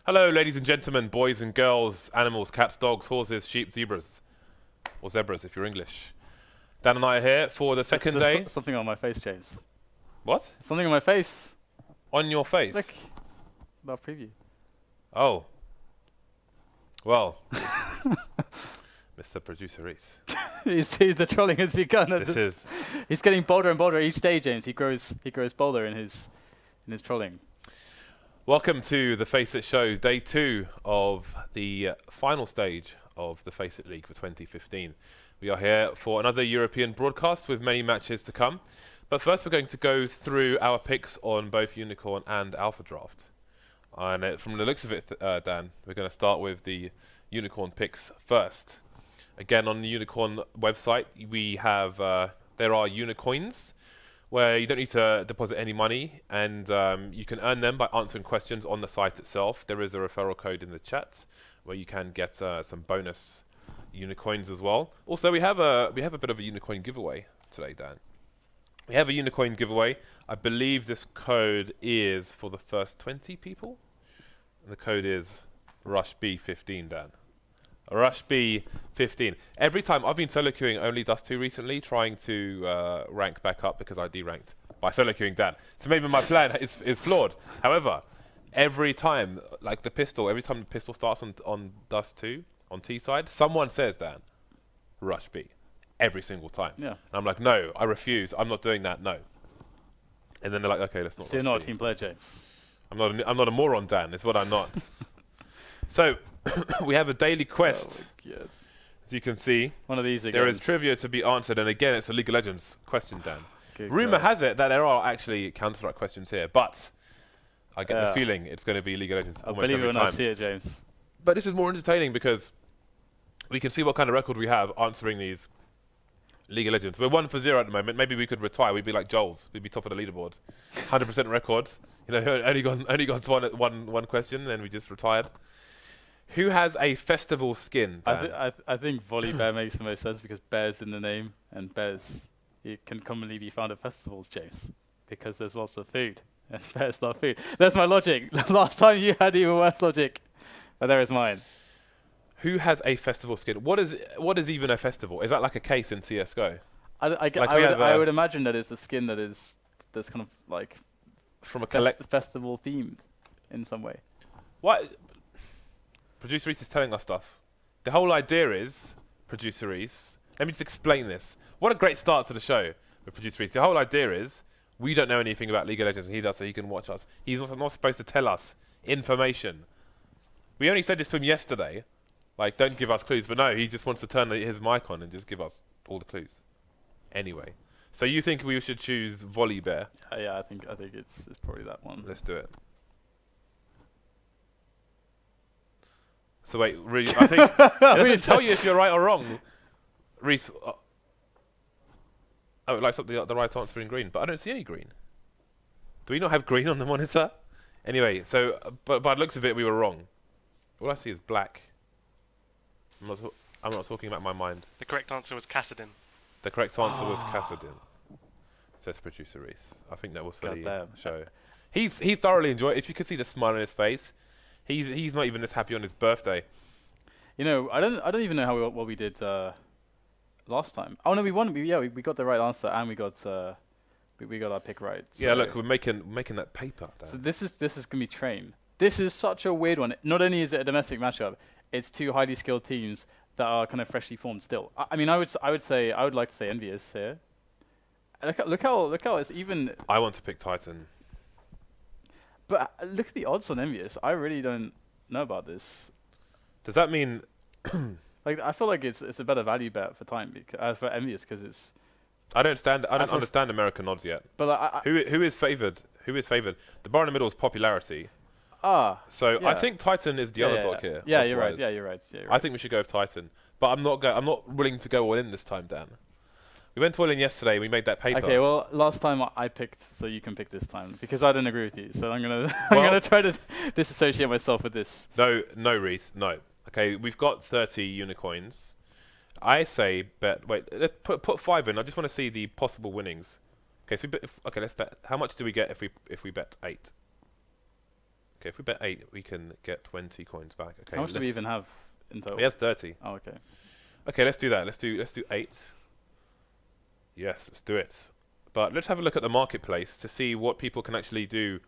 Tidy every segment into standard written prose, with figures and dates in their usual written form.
Hello, ladies and gentlemen, boys and girls, animals, cats, dogs, horses, sheep, zebras. Or zebras, if you're English. Dan and I are here for the second day. Something on my face, James. What? Something on my face. On your face? Look. That preview. Oh. Well. Mr. Producer Reese. The trolling has begun. He's getting bolder and bolder each day, James. He grows bolder in his trolling. Welcome to the FACEIT show, day 2 of the final stage of the FACEIT League for 2015. We are here for another European broadcast with many matches to come. But first we're going to go through our picks on both Unicorn and Alpha Draft. And from the looks of it, Dan, we're going to start with the Unicorn picks first. Again, on the Unicorn website, we have there are Unicoins, where you don't need to deposit any money, and you can earn them by answering questions on the site itself. There is a referral code in the chat where you can get some bonus Unicoins as well. Also, we have a bit of a Unicoin giveaway today, Dan. We have a Unicoin giveaway. I believe this code is for the first 20 people, and the code is RushB15, Dan. RushB15. Every time I've been solo queuing only Dust 2 recently, trying to rank back up because I deranked by solo queuing Dan. So maybe my plan is flawed. However, every time, like every time the pistol starts on Dust 2, on T side, someone says, Dan, Rush B. Every single time. Yeah. And I'm like, no, I refuse. I'm not doing that, no. And then they're like, okay, let's not. So you're not a team player, James. I'm not a moron, Dan. It's what I'm not. So we have a daily quest. Oh, as you can see, one of these again. There is trivia to be answered, and again, it's a League of Legends question, Dan. Rumor has it that there are actually Counter-Strike questions here, but I get the feeling it's going to be League of Legends almost every time. I believe it when I see it, James. But this is more entertaining because we can see what kind of record we have answering these League of Legends. We're 1 for 0 at the moment. Maybe we could retire. We'd be like Joel's. We'd be top of the leaderboard. 100% record. You know, only got one question, and then we just retired. Who has a festival skin? I think Volley Bear makes the most sense because bear's in the name, and bears can commonly be found at festivals, James, because there's lots of food, and bears love food. That's my logic. Last time you had even worse logic, but there is mine. Who has a festival skin? What is even a festival? Is that like a case in CS:GO? I would imagine that it's a skin that's kind of like from a festival themed in some way. What? Producer Reese is telling us stuff. The whole idea is, Producer Reese, let me just explain this. What a great start to the show with Producer Reese. The whole idea is, we don't know anything about League of Legends, and he does, so he can watch us. He's not supposed to tell us information. We only said this to him yesterday, like, don't give us clues, but no, he just wants to turn his mic on and just give us all the clues. Anyway, so you think we should choose Volley Bear? Yeah, I think it's probably that one. Let's do it. So wait, really, I think it doesn't tell you if you're right or wrong, Reese. Oh, it lights up the right answer in green, but I don't see any green. Do we not have green on the monitor? Anyway, so but by the looks of it, we were wrong. All I see is black. I'm not talking about my mind. The correct answer was Kassadin. The correct answer was Kassadin. Says Producer Reese. I think that was for the show. He thoroughly enjoyed it. If you could see the smile on his face. He's not even this happy on his birthday. You know, I don't even know what we did last time. Oh no, we won. We got the right answer, and we got our pick right. So yeah, look, we're making that paper. Dan. So this is gonna be train. This is such a weird one. Not only is it a domestic matchup, it's two highly skilled teams that are kind of freshly formed still. I mean, I would like to say EnVyUs here. Look how it's even. I want to pick Titan. But look at the odds on EnVyUs. I really don't know about this. Does that mean like I feel like it's a better value bet for time as for EnVyUs because it's. I don't understand American odds yet. But like, who is favored? Who is favored? The bar in the middle is popularity. So yeah. I think Titan is the underdog here. Yeah, you're right. Yeah, you're right. I think we should go with Titan, but I'm not willing to go all in this time, Dan. We went all in yesterday. We made that paper. Okay, well, last time I picked, so you can pick this time because I didn't agree with you. So I'm gonna try to disassociate myself with this. No, Reese, no. Okay, we've got 30 unicorns. I say bet. Wait, let's put 5 in. I just want to see the possible winnings. Okay, so let's bet. How much do we get if we bet 8? Okay, if we bet 8, we can get 20 coins back. Okay. How much do we even have in total? We have 30. Oh, okay. Okay, let's do that. Let's do 8. Yes, let's do it. But let's have a look at the marketplace to see what people can actually do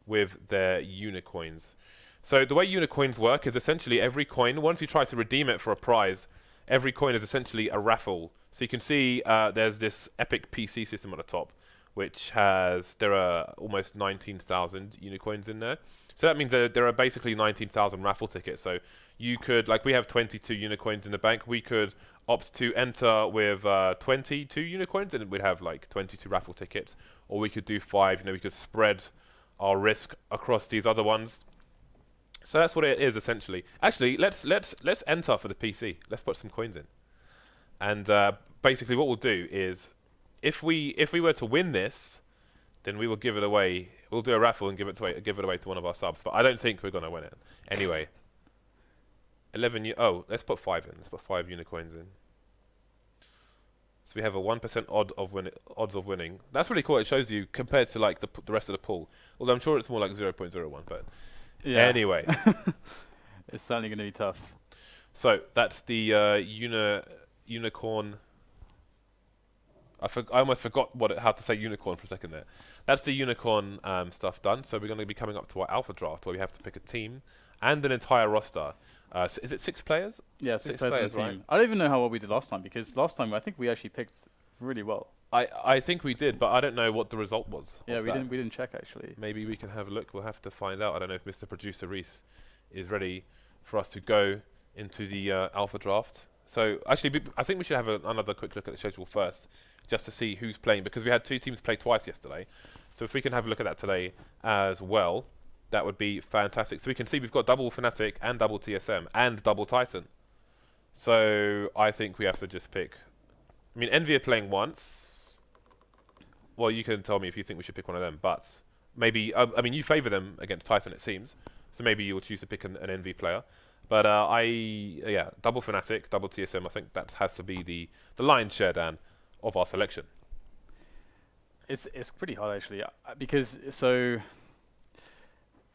with their unicoins. So the way unicoins work is essentially every coin, once you try to redeem it for a prize, every coin is essentially a raffle. So you can see there's this epic PC system at the top, which there are almost 19,000 unicoins in there. So that means that there are basically 19,000 raffle tickets. So you could, like we have 22 unicoins in the bank, we could opt to enter with 22 unicoins and we'd have like 22 raffle tickets. Or we could do 5, you know, we could spread our risk across these other ones. So that's what it is essentially. Actually, let's enter for the PC. Let's put some coins in. And basically what we'll do is if we were to win this, then we will give it away. We'll do a raffle and give it away to one of our subs. But I don't think we're gonna win it. Anyway, 11. Oh, let's put 5 in. Let's put 5 unicoins in. So we have a 1% odds of winning. That's really cool. It shows you compared to like the rest of the pool. Although I'm sure it's more like 0.01. But yeah. Anyway, it's certainly going to be tough. So that's the unicorn. I almost forgot how to say unicorn for a second there. That's the unicorn stuff done. So we're going to be coming up to our alpha draft where we have to pick a team and an entire roster. So is it 6 players? Yeah, 6 players on the team. I don't even know how well we did last time because last time I think we actually picked really well. I think we did, but I don't know what the result was. Yeah, we didn't check actually. Maybe we can have a look. We'll have to find out. I don't know if Mr. Producer Reese is ready for us to go into the alpha draft. So actually, I think we should have another quick look at the schedule first, just to see who's playing, because we had 2 teams play twice yesterday. So if we can have a look at that today as well, that would be fantastic. So we can see we've got double fnatic and double TSM and double Titan. So I think we have to just pick. I mean, Envy are playing once. Well, you can tell me if you think we should pick one of them, but maybe, I mean, you favour them against Titan, it seems. So maybe you'll choose to pick an Envy player. But yeah, double Fnatic, double TSM, I think that has to be the lion's share, Dan, of our selection. It's pretty hard, actually, because, so,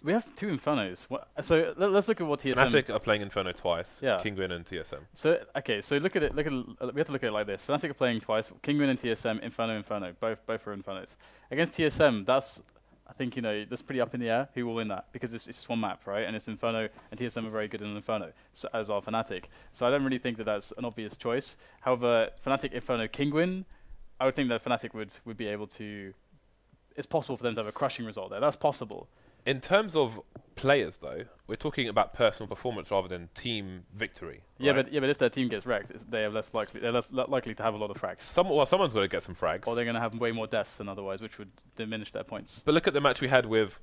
we have 2 Infernos. So let's look at what TSM... Fnatic are playing Inferno twice, yeah. Kinguin and TSM. So, okay, so look at it, we have to look at it like this. Fnatic are playing twice, Kinguin and TSM, Inferno, both are Infernos. Against TSM, that's, I think, you know, that's pretty up in the air. Who will win that? Because it's just one map, right? And it's Inferno, and TSM are very good in Inferno, so, as are Fnatic. So I don't really think that that's an obvious choice. However, Fnatic, Inferno, Kinguin, I would think that Fnatic would be able to... It's possible for them to have a crushing result there. That's possible. In terms of players, though, we're talking about personal performance rather than team victory. Yeah, right? but if their team gets wrecked, they're less likely to have a lot of frags. Someone's got to get some frags. Or they're going to have way more deaths than otherwise, which would diminish their points. But look at the match we had with...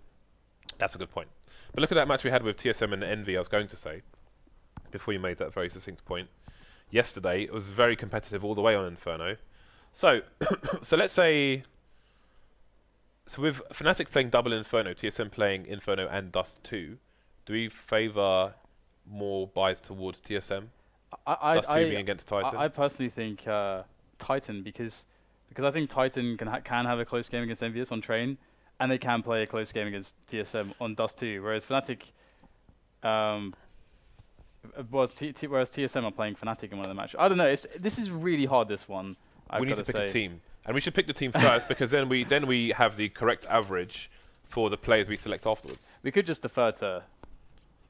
That's a good point. But look at that match we had with TSM and Envy, I was going to say, before you made that very succinct point. Yesterday, it was very competitive all the way on Inferno. So, so let's say... So with Fnatic playing double Inferno, TSM playing Inferno and Dust 2, do we favour more buys towards TSM? Dust 2 being against Titan? I personally think Titan, because I think Titan can have a close game against EnVyUs on Train, and they can play a close game against TSM on Dust 2, whereas Fnatic... whereas TSM are playing Fnatic in one of the matches. I don't know, this is really hard, this one. We need to pick a team. And we should pick the team first because then we have the correct average for the players we select afterwards. We could just defer to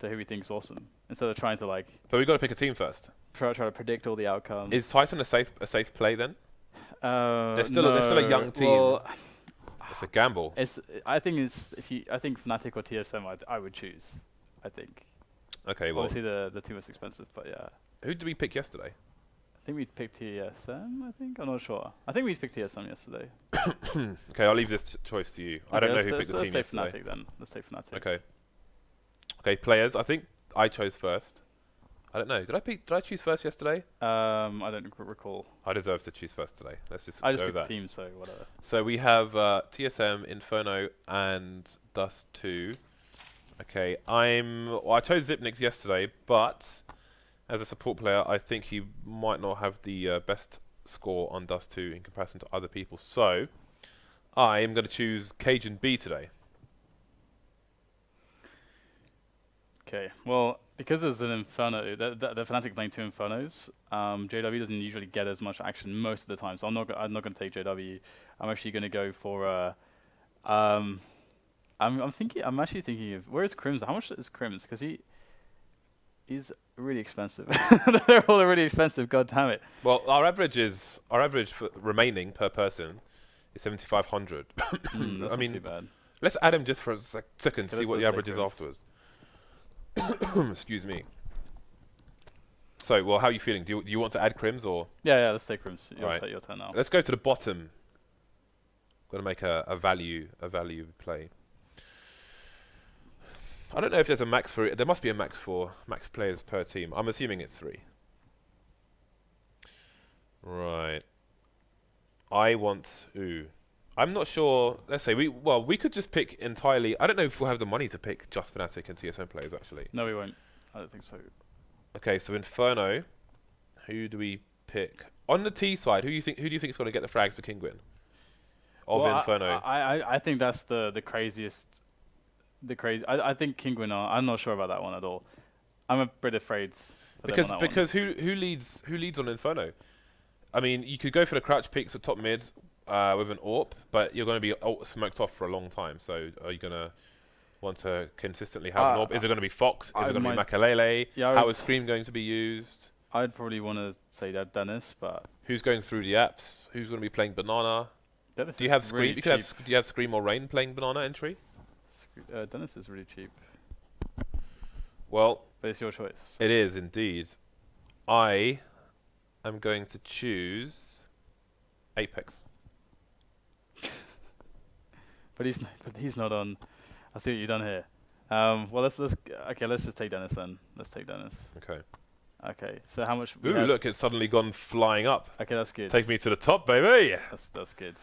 who we think's awesome instead of trying to like. But we've got to pick a team first. Try to predict all the outcomes. Is Titan a safe play then? They're still a young team. Well, it's a gamble. I think Fnatic or TSM I would choose. I think. Okay, well. Obviously the two most expensive, but yeah. Who did we pick yesterday? I think we picked TSM, I'm not sure. I think we picked TSM yesterday. Okay, I'll leave this choice to you. Okay, I don't know who picked the team yesterday. Let's take Fnatic then. Let's take Fnatic. Okay. Okay, players. I think I chose first. I don't know. Did I choose first yesterday? I don't recall. I deserve to choose first today. Let's just I just picked the team, so whatever. So we have TSM, Inferno, and Dust 2. Okay, I chose Zipnix yesterday, but... As a support player, I think he might not have the best score on Dust 2 in comparison to other people. So, I am going to choose Cajun B today. Okay, well, because there's an Inferno, the Fnatic playing 2 Infernos, JW doesn't usually get as much action most of the time, so I'm not going to take JW. I'm actually going to go for, I'm actually thinking of, where is Crims? How much is Crims? Because he's really expensive. They're all really expensive, god damn it. Well, our average for remaining per person is 7,500. That's I mean, not too bad. Let's add him just for a second to see Okay, what the average is afterwards. Excuse me. So, well, how are you feeling? Do you want to add Crims or? Yeah, let's take Crims. Right. Your turn now. Let's go to the bottom. Got to make a value play. I don't know if there's a max for it. There must be a max for max players per team. I'm assuming it's 3. Right. I'm not sure. Let's say we could just pick entirely. I don't know if we'll have the money to pick just Fnatic and TSM players actually. No, we won't. I don't think so. Okay, so Inferno. Who do we pick on the T side? Who do you think is going to get the frags for Kinguin? Inferno. I think that's the craziest. I think Kinguin are. I'm not sure about that one at all. I'm a bit afraid. Because who leads on Inferno? I mean, you could go for the crouch picks at top mid with an AWP, but you're going to be smoked off for a long time. So are you going to want to consistently have an AWP? Is it going to be Fox? Is it going to be Makalele? Yeah, how is Scream going to be used? I'd probably want to say that Dennis, but who's going through the apps? Who's going to be playing Banana? Dennis do you have Scream? Really do you have Scream or Rain playing Banana entry? Dennis is really cheap. Well, but it's your choice. It is indeed. I am going to choose Apex. but he's not on. I see what you've done here. Well, let's just take Dennis then. Let's take Dennis. Okay. Okay. So how much? Ooh, look! It's suddenly gone flying up. Okay, that's good. Take me to the top, baby. That's good.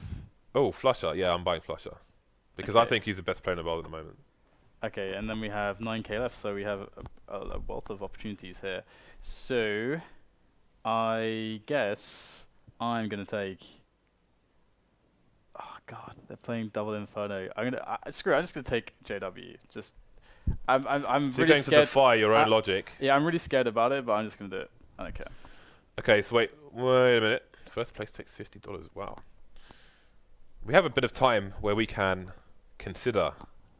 Oh, Flusher. Yeah, I'm buying Flusher because I think he's the best player in the world at the moment. Okay, and then we have 9k left, so we have a wealth of opportunities here. So, I guess I'm gonna take. Oh God, they're playing double Inferno. Screw it. I'm just gonna take JW. I'm so really you're going scared. to defy your own logic. Yeah, I'm really scared about it, but I'm just gonna do it. I don't care. Okay, so wait a minute. First place takes $50. Wow. We have a bit of time where we can consider.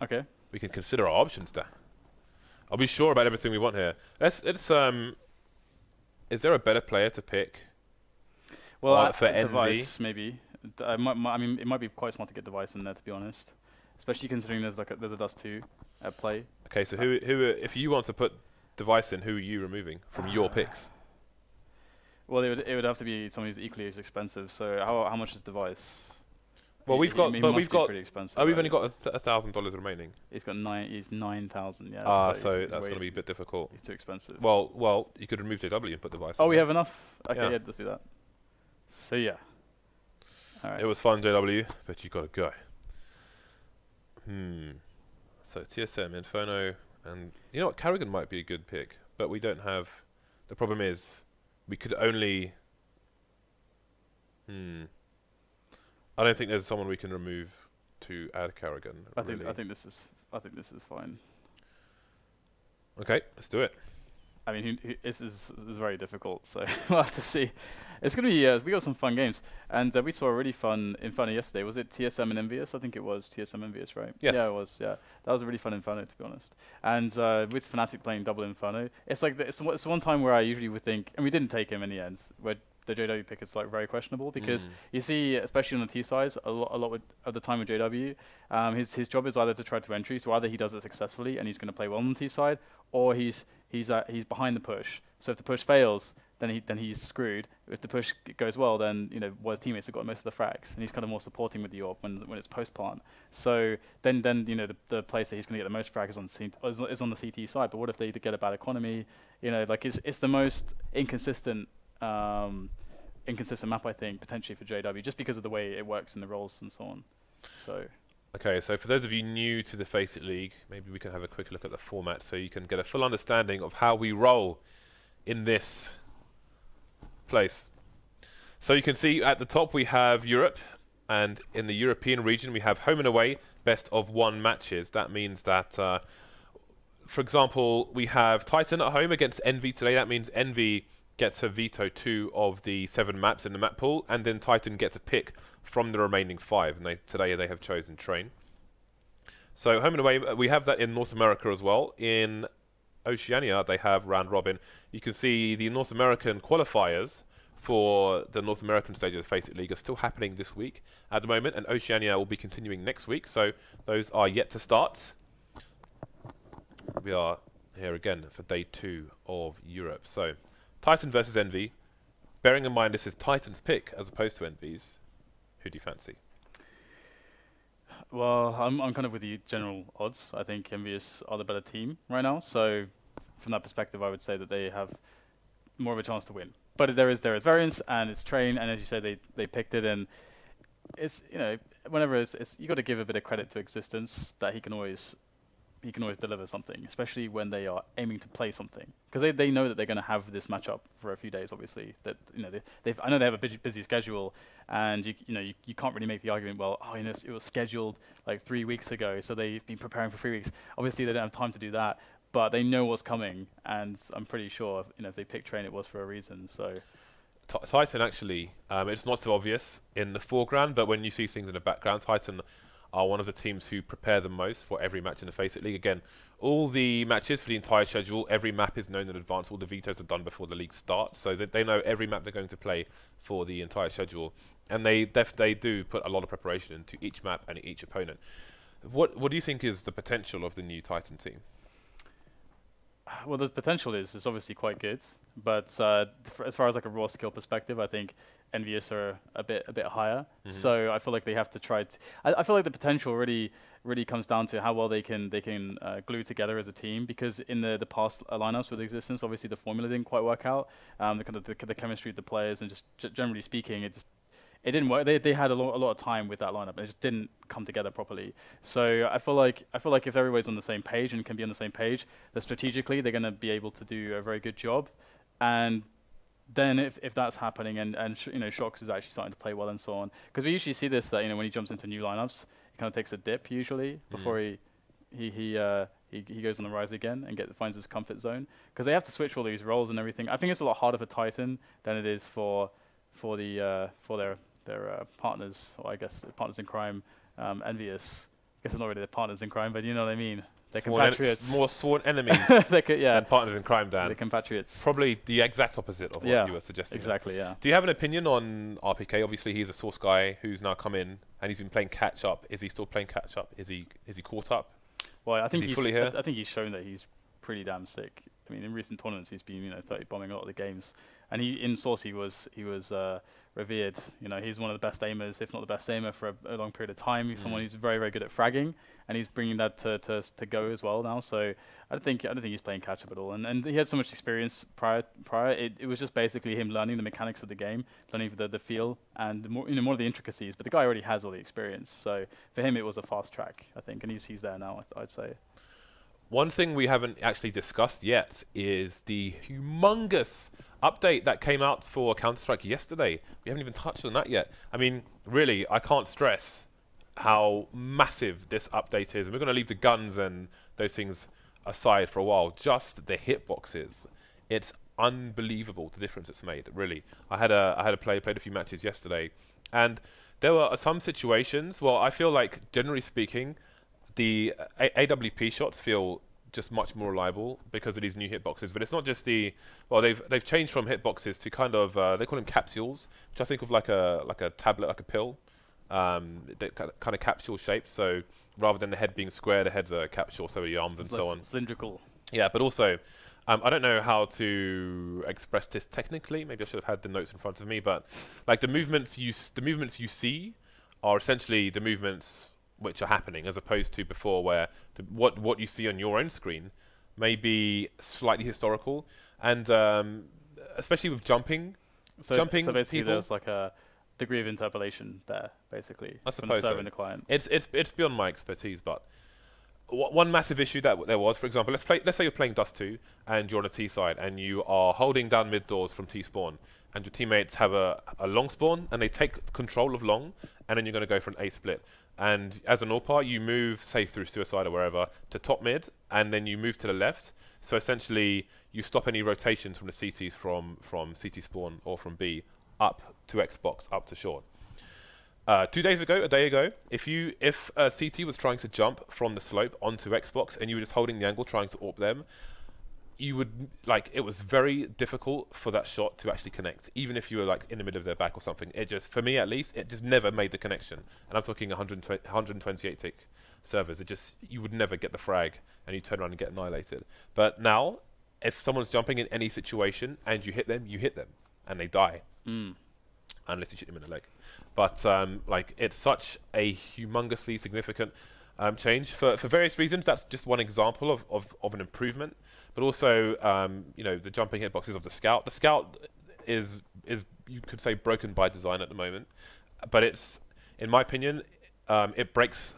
Okay. We can consider our options there. I'll be sure about everything we want here. Is there a better player to pick? Well, for Device maybe. I mean, it might be quite smart to get Device in there, to be honest. Especially considering there's a Dust 2 at play. Okay, so who if you want to put Device in, who are you removing from your picks? Well, it would have to be someone who's equally as expensive. So how much is Device? Well, we've got pretty expensive. Oh, we've only got $1,000 remaining. He's got 9,000. Yeah. So that's going to be a bit difficult. He's too expensive. Well, you could remove JW and put Device. Oh, we have enough. Okay, yeah, let's do that. So yeah. All right. It was fun, JW, but you got to go. So TSM, Inferno, and you know what? Karrigan might be a good pick, but we don't have. The problem is, we could only. I don't think there's someone we can remove to add Karrigan. I think this is fine. Okay, let's do it. I mean, this is very difficult, so we'll have to see. It's gonna be we got some fun games, and we saw a really fun Inferno yesterday. Was it TSM and EnVyUs? I think it was TSM and EnVyUs, right? Yes. Yeah, it was. Yeah, that was a really fun Inferno, to be honest. And with Fnatic playing double Inferno, it's like it's one time where I usually would think, and we didn't take him in the end, where the JW pick is like very questionable because you see, especially on the T sides, a lot of the time with JW, his job is either to try to entry, so either he does it successfully and he's going to play well on the T side, or he's behind the push. So if the push fails, then he's screwed. If the push goes well, then his teammates have got most of the frags, and he's kind of more supporting with the AWP when it's post plant. So then the place that he's going to get the most frags is on the CT side. But what if they get a bad economy? It's the most inconsistent map, I think, potentially for JW, just because of the way it works in the roles and so on. So. Okay, so for those of you new to the FACEIT League, maybe we can have a quick look at the format so you can get a full understanding of how we roll in this place. So you can see at the top we have Europe, and in the European region we have home and away, best of 1 matches. That means that for example, we have Titan at home against EnVy today. That means EnVy gets to veto 2 of the 7 maps in the map pool, and then Titan gets a pick from the remaining 5. And today they have chosen Train. So home and away, we have that in North America as well. In Oceania, they have round robin. You can see the North American qualifiers for the North American stage of the FACEIT League are still happening this week at the moment, and Oceania will be continuing next week. So those are yet to start. We are here again for day 2 of Europe. So Titan versus EnVy. Bearing in mind this is Titan's pick as opposed to EnVy's. Who do you fancy? Well, I'm kind of with the general odds. I think EnVyUs are the better team right now. So from that perspective, I would say that they have more of a chance to win. But there is variance, and it's Train, and as you say, they picked it, and it's, you know, whenever it's you got to give a bit of credit to Existence that he can always deliver something, especially when they are aiming to play something, because they know that they're going to have this matchup for a few days. Obviously, that I know they have a busy schedule, and you can't really make the argument. Well, it was scheduled like 3 weeks ago, so they've been preparing for 3 weeks. Obviously, they don't have time to do that, but they know what's coming, and I'm pretty sure if they picked Train, it was for a reason. So Titan actually, it's not so obvious in the foreground, but when you see things in the background, Titan are one of the teams who prepare the most for every match in the FACEIT League. Again, all the matches for the entire schedule, every map is known in advance. All the vetoes are done before the league starts, so that they know every map they're going to play for the entire schedule. And they do put a lot of preparation into each map and each opponent. What do you think is the potential of the new Titan team? Well, the potential is obviously quite good, but as far as like a raw skill perspective, I think EnVyUs are a bit higher. So I feel like they have to try to. I feel like the potential really comes down to how well they can glue together as a team. Because in the past lineups with Existence, obviously the formula didn't quite work out. The chemistry of the players, and just generally speaking, it didn't work. They had a lot of time with that lineup, and it just didn't come together properly. So I feel like if everybody's on the same page and can be on the same page, that strategically they're going to be able to do a very good job. And then if that's happening, and shox is actually starting to play well and so on, because we usually see this, that when he jumps into new lineups, he kind of takes a dip usually before he goes on the rise again and finds his comfort zone, because they have to switch all these roles and everything. I think it's a lot harder for Titan than it is for their partners, or I guess partners in crime, EnVyUs. I guess it's not really their partners in crime, but you know what I mean. They're compatriots. More sworn enemies than partners in crime, Dan. They're compatriots. Probably the exact opposite of what you were suggesting. Exactly, yeah. Do you have an opinion on RpK? Obviously, he's a Source guy who's now come in, and he's been playing catch-up. Is he still playing catch-up? Is he caught up? Well, I think he's fully here? I think he's shown that he's pretty damn sick. I mean, in recent tournaments, he's been 30 bombing a lot of the games, and in Source he was revered. He's one of the best aimers, if not the best aimer, for a long period of time. He's someone who's very, very good at fragging, and he's bringing that to go as well now. So I don't think he's playing catch up at all. And he had so much experience prior. It was just basically him learning the mechanics of the game, learning the feel, and more of the intricacies. But the guy already has all the experience, so for him it was a fast track, I think, and he's there now. I'd say. One thing we haven't actually discussed yet is the humongous update that came out for Counter-Strike yesterday. We haven't even touched on that yet. I mean, really, I can't stress how massive this update is. And we're going to leave the guns and those things aside for a while. Just the hitboxes. It's unbelievable the difference it's made, really. I had a played a few matches yesterday, and there were some situations, well, I feel like, generally speaking, the AWP shots feel just much more reliable because of these new hitboxes. But it's not just they've changed from hitboxes to kind of they call them capsules, which I think of like a tablet, like a pill, kind of capsule shaped. So rather than the head being square, the head's a capsule, so the arms and so on. Cylindrical. Yeah, but also I don't know how to express this technically. Maybe I should have had the notes in front of me. But like the movements you see are essentially the movements which are happening, as opposed to before, where what you see on your own screen may be slightly historical, and especially with jumping. So basically, there's like a degree of interpolation there, basically, I suppose, from the server and the client. It's beyond my expertise, but one massive issue that there was, for example, let's say you're playing Dust 2 and you're on a T side and you are holding down mid doors from T spawn, and your teammates have a long spawn and they take control of long, and then you're going to go for an A split. And as an AWPer, you move, say through Suicide or wherever, to top mid, and then you move to the left. So essentially, you stop any rotations from the CTs from CT spawn or from B up to Xbox, up to short. 2 days ago, a day ago, if a CT was trying to jump from the slope onto Xbox and you were just holding the angle trying to AWP them, you would, like, it was very difficult for that shot to actually connect, even if you were like in the middle of their back or something. It just, for me at least, it just never made the connection. And I'm talking 128 tick servers. It just, you would never get the frag and you turn around and get annihilated. But now, if someone's jumping in any situation and you hit them and they die. Unless you shoot them in the leg. But like, it's such a humongously significant change for various reasons. That's just one example of an improvement. But also, you know, the jumping hitboxes of the Scout. The Scout is you could say broken by design at the moment, but it's, in my opinion, it breaks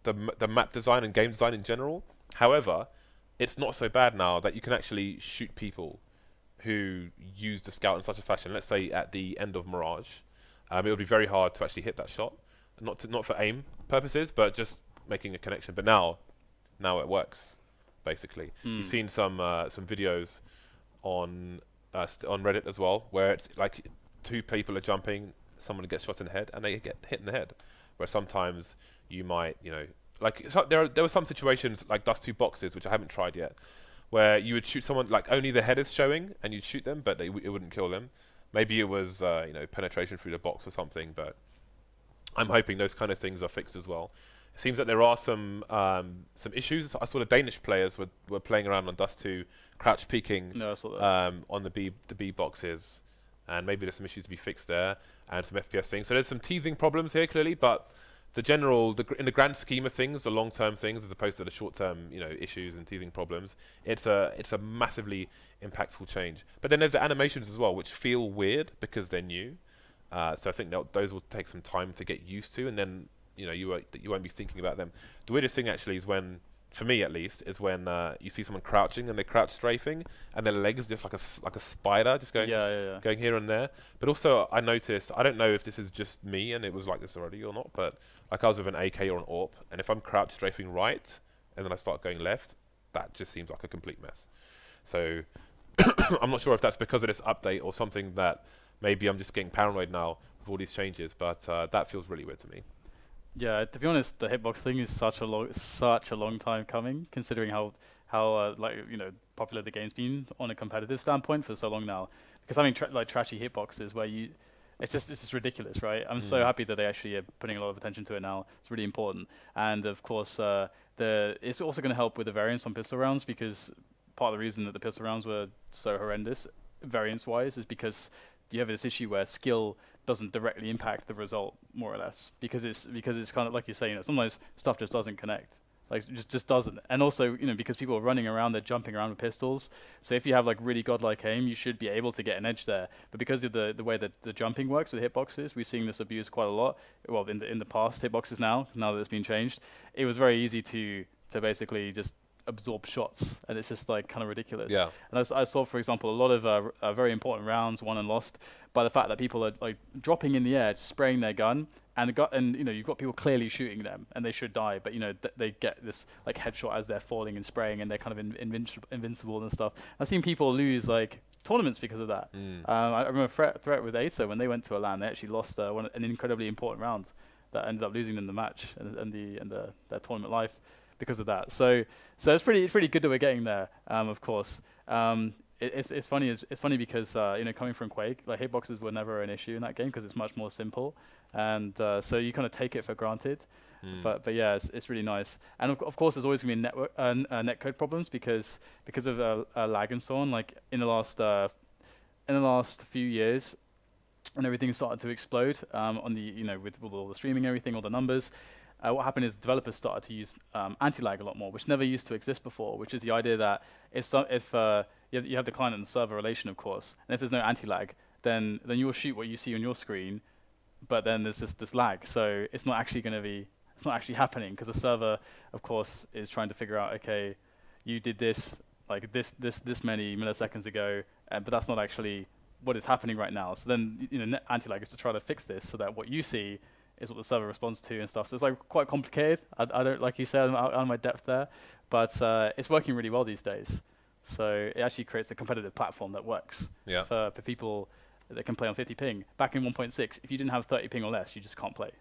the map design and game design in general. However, it's not so bad now that you can actually shoot people who use the Scout in such a fashion. Let's say at the end of Mirage, it would be very hard to actually hit that shot, not for aim purposes, but just making a connection. But now it works. Basically, you've seen some videos on Reddit as well, where it's like 2 people are jumping, someone gets shot in the head, and they get hit in the head. Where sometimes you might, you know, like, so there were some situations like Dust 2 boxes, which I haven't tried yet, where you would shoot someone, like only the head is showing, and you'd shoot them, but it wouldn't kill them. Maybe it was you know, penetration through the box or something, but I'm hoping those kind of things are fixed as well. It seems that there are some issues. I saw the Danish players were playing around on Dust 2, crouch peeking on the B boxes, and maybe there's some issues to be fixed there, and some FPS things. So there's some teething problems here clearly, but the general, in the grand scheme of things, the long-term things as opposed to the short-term, you know, issues and teething problems, it's a massively impactful change. But then there's the animations as well, which feel weird because they're new. So I think those will take some time to get used to, and then, you know, you won't be thinking about them. The weirdest thing actually is when, for me at least, is when you see someone crouching and they crouch strafing, and their legs just like a spider, just going going here and there. But also I noticed, I don't know if this is just me and it was like this already or not, but like I was with an AK or an AWP, and if I'm crouch strafing right and then I start going left, that just seems like a complete mess. So I'm not sure if that's because of this update or something that maybe I'm just getting paranoid now with all these changes, but that feels really weird to me. Yeah, to be honest, the hitbox thing is such a long time coming, considering how like, you know, popular the game's been on a competitive standpoint for so long now. Because having like trashy hitboxes where it's just ridiculous, right? I'm so happy that they actually are putting a lot of attention to it now. It's really important, and of course, it's also going to help with the variance on pistol rounds, because part of the reason that the pistol rounds were so horrendous, variance-wise, is because you have this issue where skill doesn't directly impact the result, more or less, because it's kind of like you say, you know, sometimes stuff just doesn't connect, like just doesn't. And also, you know, because people are running around, they're jumping around with pistols, so if you have like really godlike aim, you should be able to get an edge there. But because of the way that the jumping works with hitboxes, we're seeing this abused quite a lot. Well, in the past hitboxes, now that it's been changed, it was very easy to basically just absorb shots, and it's just like kind of ridiculous. Yeah. And I saw, for example, a lot of very important rounds won and lost by the fact that people are like dropping in the air, just spraying their gun, and you know, you've got people clearly shooting them, and they should die, but you know, they get this like headshot as they're falling and spraying, and they're kind of invincible and stuff. I've seen people lose like tournaments because of that. I remember Threat with Acer, when they went to a LAN, they actually lost an incredibly important round that ended up losing them the match and their tournament life because of that. So it's pretty good that we're getting there. Of course, it's funny because you know, coming from Quake, like hitboxes were never an issue in that game because it's much more simple, and so you kind of take it for granted. But yeah, it's really nice. And of course, there's always going to be netcode problems because of lag and so on. Like in the last few years, when everything started to explode on the, you know, with all the streaming, everything, all the numbers. What happened is developers started to use anti-lag a lot more, which never used to exist before, which is the idea that if you have the client and the server relation, of course, and if there's no anti-lag, then you'll shoot what you see on your screen, but then there's just this lag, so it's not actually happening, because the server, of course, is trying to figure out, okay, you did this like this many milliseconds ago, but that's not actually what is happening right now. So then, you know, anti-lag is to try to fix this so that what you see is what the server responds to and stuff. So it's like quite complicated. I don't, like you said, I'm out on my depth there, but it's working really well these days. So it actually creates a competitive platform that works for people that can play on 50 ping. Back in 1.6, if you didn't have 30 ping or less, you just can't play,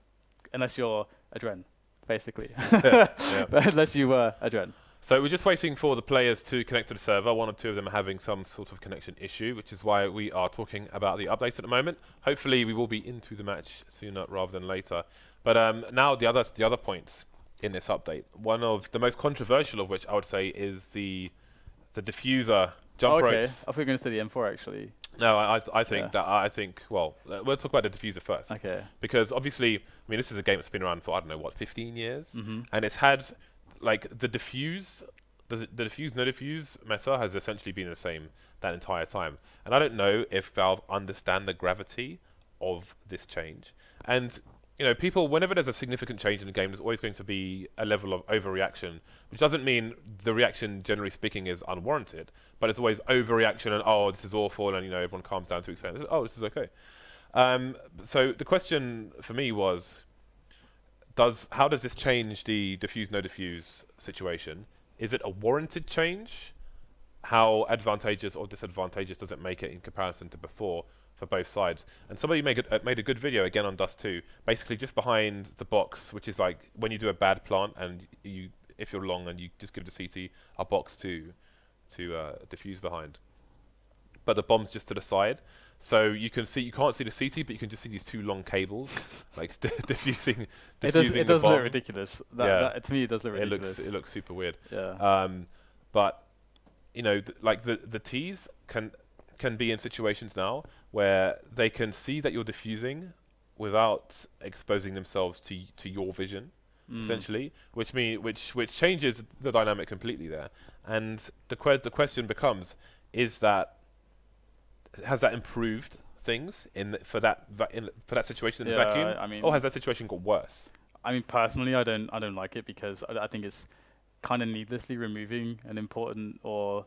unless you're Adren, basically. But unless you were Adren. So we're just waiting for the players to connect to the server. 1 or 2 of them are having some sort of connection issue, which is why we are talking about the updates at the moment. Hopefully we will be into the match sooner rather than later. But now the other points in this update. One of the most controversial of which I would say is the diffuser jump ropes. I thought you were going to say the M4 actually. No, I think well, let's talk about the diffuser first. Okay. Because obviously, I mean, this is a game that's been around for, I don't know, what, 15 years? And it's had, like, the diffuse no diffuse meta has essentially been the same that entire time. And I don't know if Valve understand the gravity of this change. And, you know, people, whenever there's a significant change in the game, there's always going to be a level of overreaction, which doesn't mean the reaction, generally speaking, is unwarranted, but it's always overreaction and, oh, this is awful, and, you know, everyone calms down to extent, oh, this is okay. So the question for me was, how does this change the diffuse, no diffuse situation? Is it a warranted change? How advantageous or disadvantageous does it make it in comparison to before? For both sides. And somebody made a good video again on Dust 2, basically just behind the box, which is like when you do a bad plant and if you're long and you just give the CT a box to defuse behind. But the bomb's just to the side, so you can't see the CT, but you can just see these 2 long cables, like diffusing. It does look ridiculous. To me, it does look ridiculous. It looks super weird. Yeah. But you know, like the Ts can be in situations now where they can see that you're diffusing without exposing themselves to your vision, essentially, which changes the dynamic completely there. And the question becomes: has that improved things for that situation in the vacuum, I mean, or has that situation got worse? I mean, personally, I don't like it because I think it's kind of needlessly removing an important or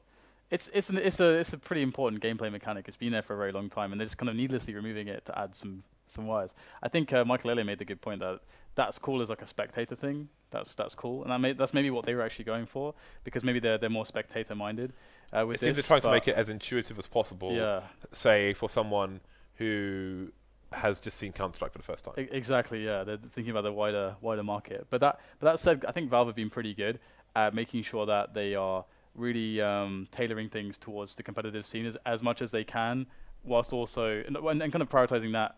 it's a pretty important gameplay mechanic. It's been there for a very long time, and they're just kind of needlessly removing it to add some wires. I think Michael Elliott made the good point that that's cool as like a spectator thing. That's cool, and that's maybe what they were actually going for, because maybe they're more spectator minded. With it seems to try to make it as intuitive as possible. Yeah. Say for someone who has just seen Counter-Strike for the first time. Exactly. Yeah, they're thinking about the wider market. But that said, I think Valve have been pretty good at making sure that they are really tailoring things towards the competitive scene as much as they can, whilst also and kind of prioritizing that,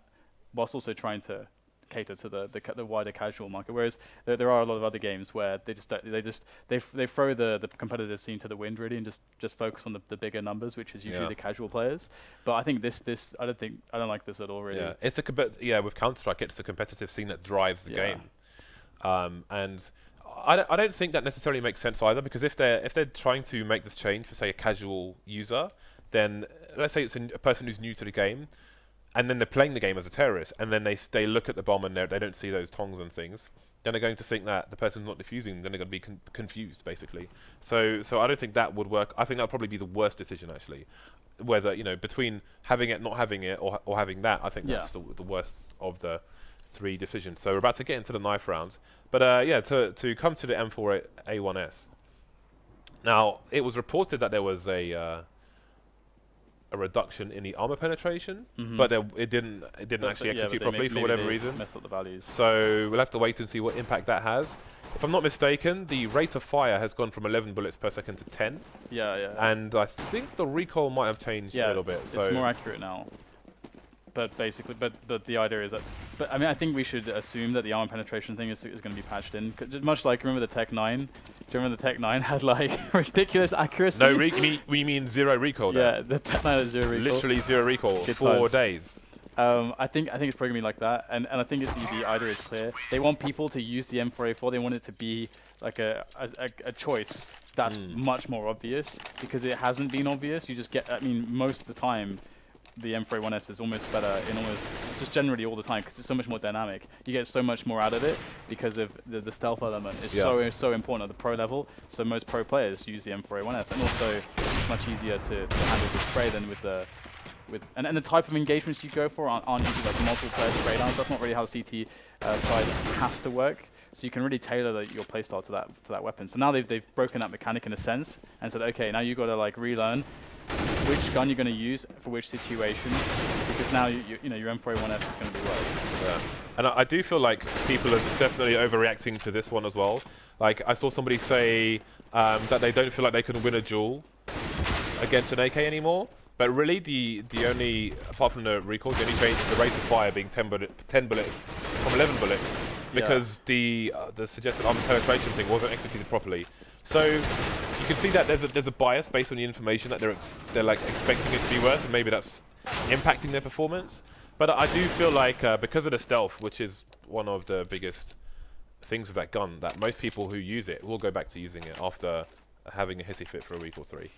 whilst also trying to cater to the wider casual market. Whereas there are a lot of other games where they throw the competitive scene to the wind really, and just focus on the bigger numbers, which is usually the casual players. But I think this I don't like this at all really. Yeah, it's with Counter-Strike, it's the competitive scene that drives the game, and I don't think that necessarily makes sense either, because if they're trying to make this change for say a casual user, then let's say it's a person who's new to the game, and then they're playing the game as a terrorist, and then they look at the bomb and they don't see those tongs and things, then they're going to think that the person's not defusing, then they're going to be confused basically. So I don't think that would work. I think that would probably be the worst decision actually, whether, you know, between having it, not having it, or having that. I think that's the worst of the 3 decisions. So we're about to get into the knife round, but to come to the M4A1S. Now it was reported that there was a reduction in the armor penetration, but it didn't actually execute properly for whatever reason. Mess up the values. So we'll have to wait and see what impact that has. If I'm not mistaken, the rate of fire has gone from 11 bullets per second to 10. Yeah. And I think the recoil might have changed a little bit. So it's more accurate now. But basically, but the idea is that, I mean, I think we should assume that the armor penetration thing is going to be patched in. Much like, remember the Tech 9? Do you remember the Tech 9 had like ridiculous accuracy? No, we mean 0 recoil. Yeah, the Tech 9 had 0 recoil. Literally 0 recoil. Good 4 times. days. I think it's probably gonna be like that, and I think the idea is clear. They want people to use the M4A4. They want it to be like a choice that's much more obvious, because it hasn't been obvious. You just get, I mean, most of the time, the M4A1S is almost better in just generally all the time, because it's so much more dynamic. You get so much more out of it because of the stealth element. It's so important at the pro level. So most pro players use the M4A1S, and also it's much easier to handle the spray than with the and the type of engagements you go for aren't usually like multiple player spray downs. That's not really how the CT side has to work. So you can really tailor your playstyle to that weapon. So now they've broken that mechanic in a sense and said, okay, now you got to like relearn which gun you're going to use for which situations, because now you know your M4A1S is going to be worse. Yeah. And I do feel like people are definitely overreacting to this one as well. Like I saw somebody say that they don't feel like they can win a duel against an AK anymore. But really, the only, apart from the recoil, the only change is the rate of fire being 10 bullets from 11 bullets, because the suggested armor penetration thing wasn't executed properly. So you can see that there's a bias based on the information that they're like expecting it to be worse, and maybe that's impacting their performance. But I do feel like because of the stealth, which is one of the biggest things with that gun, that most people who use it will go back to using it after having a hissy fit for a week or 3.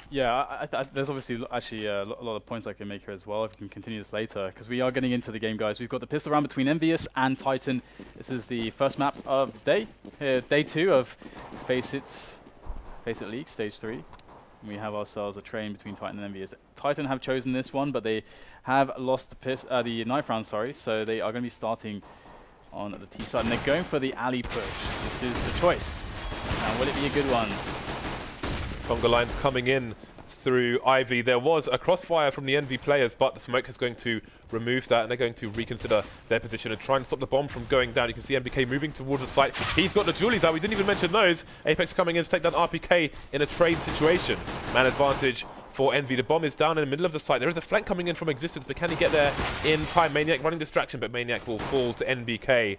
Yeah, there's obviously actually a lot of points I can make here as well. If we can continue this later, because we are getting into the game, guys. We've got the pistol round between EnVyUs and Titan. This is the first map of the day, day 2 of FACEIT League Stage 3. We have ourselves a train between Titan and EnVyUs. Titan have chosen this one, but they have lost the knife round, sorry. So they are going to be starting on the T side, and they're going for the alley push. This is the choice. Now, will it be a good one? Conga lines coming in through Ivy. There was a crossfire from the Envy players, but the smoke is going to remove that, and they're going to reconsider their position and try and stop the bomb from going down. You can see NBK moving towards the site. He's got the dualies out. We didn't even mention those. Apex coming in to take down RPK in a trade situation. Man advantage for Envy. The bomb is down in the middle of the site. There is a flank coming in from Existence, but can he get there in time? Maniac running distraction, but Maniac will fall to NBK.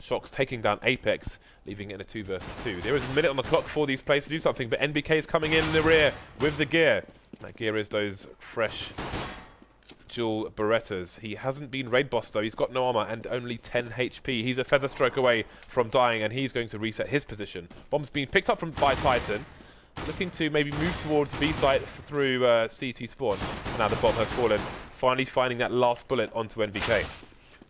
shox taking down Apex, leaving it in a 2 versus 2. There is a minute on the clock for these players to do something, but NBK is coming in the rear with the gear. That gear is those fresh dual Berettas. He hasn't been raid boss though. He's got no armor and only 10 HP. He's a feather stroke away from dying, and he's going to reset his position. Bomb's being picked up by Titan, looking to maybe move towards B site through CT spawn. Now the bomb has fallen, finally finding that last bullet onto NBK.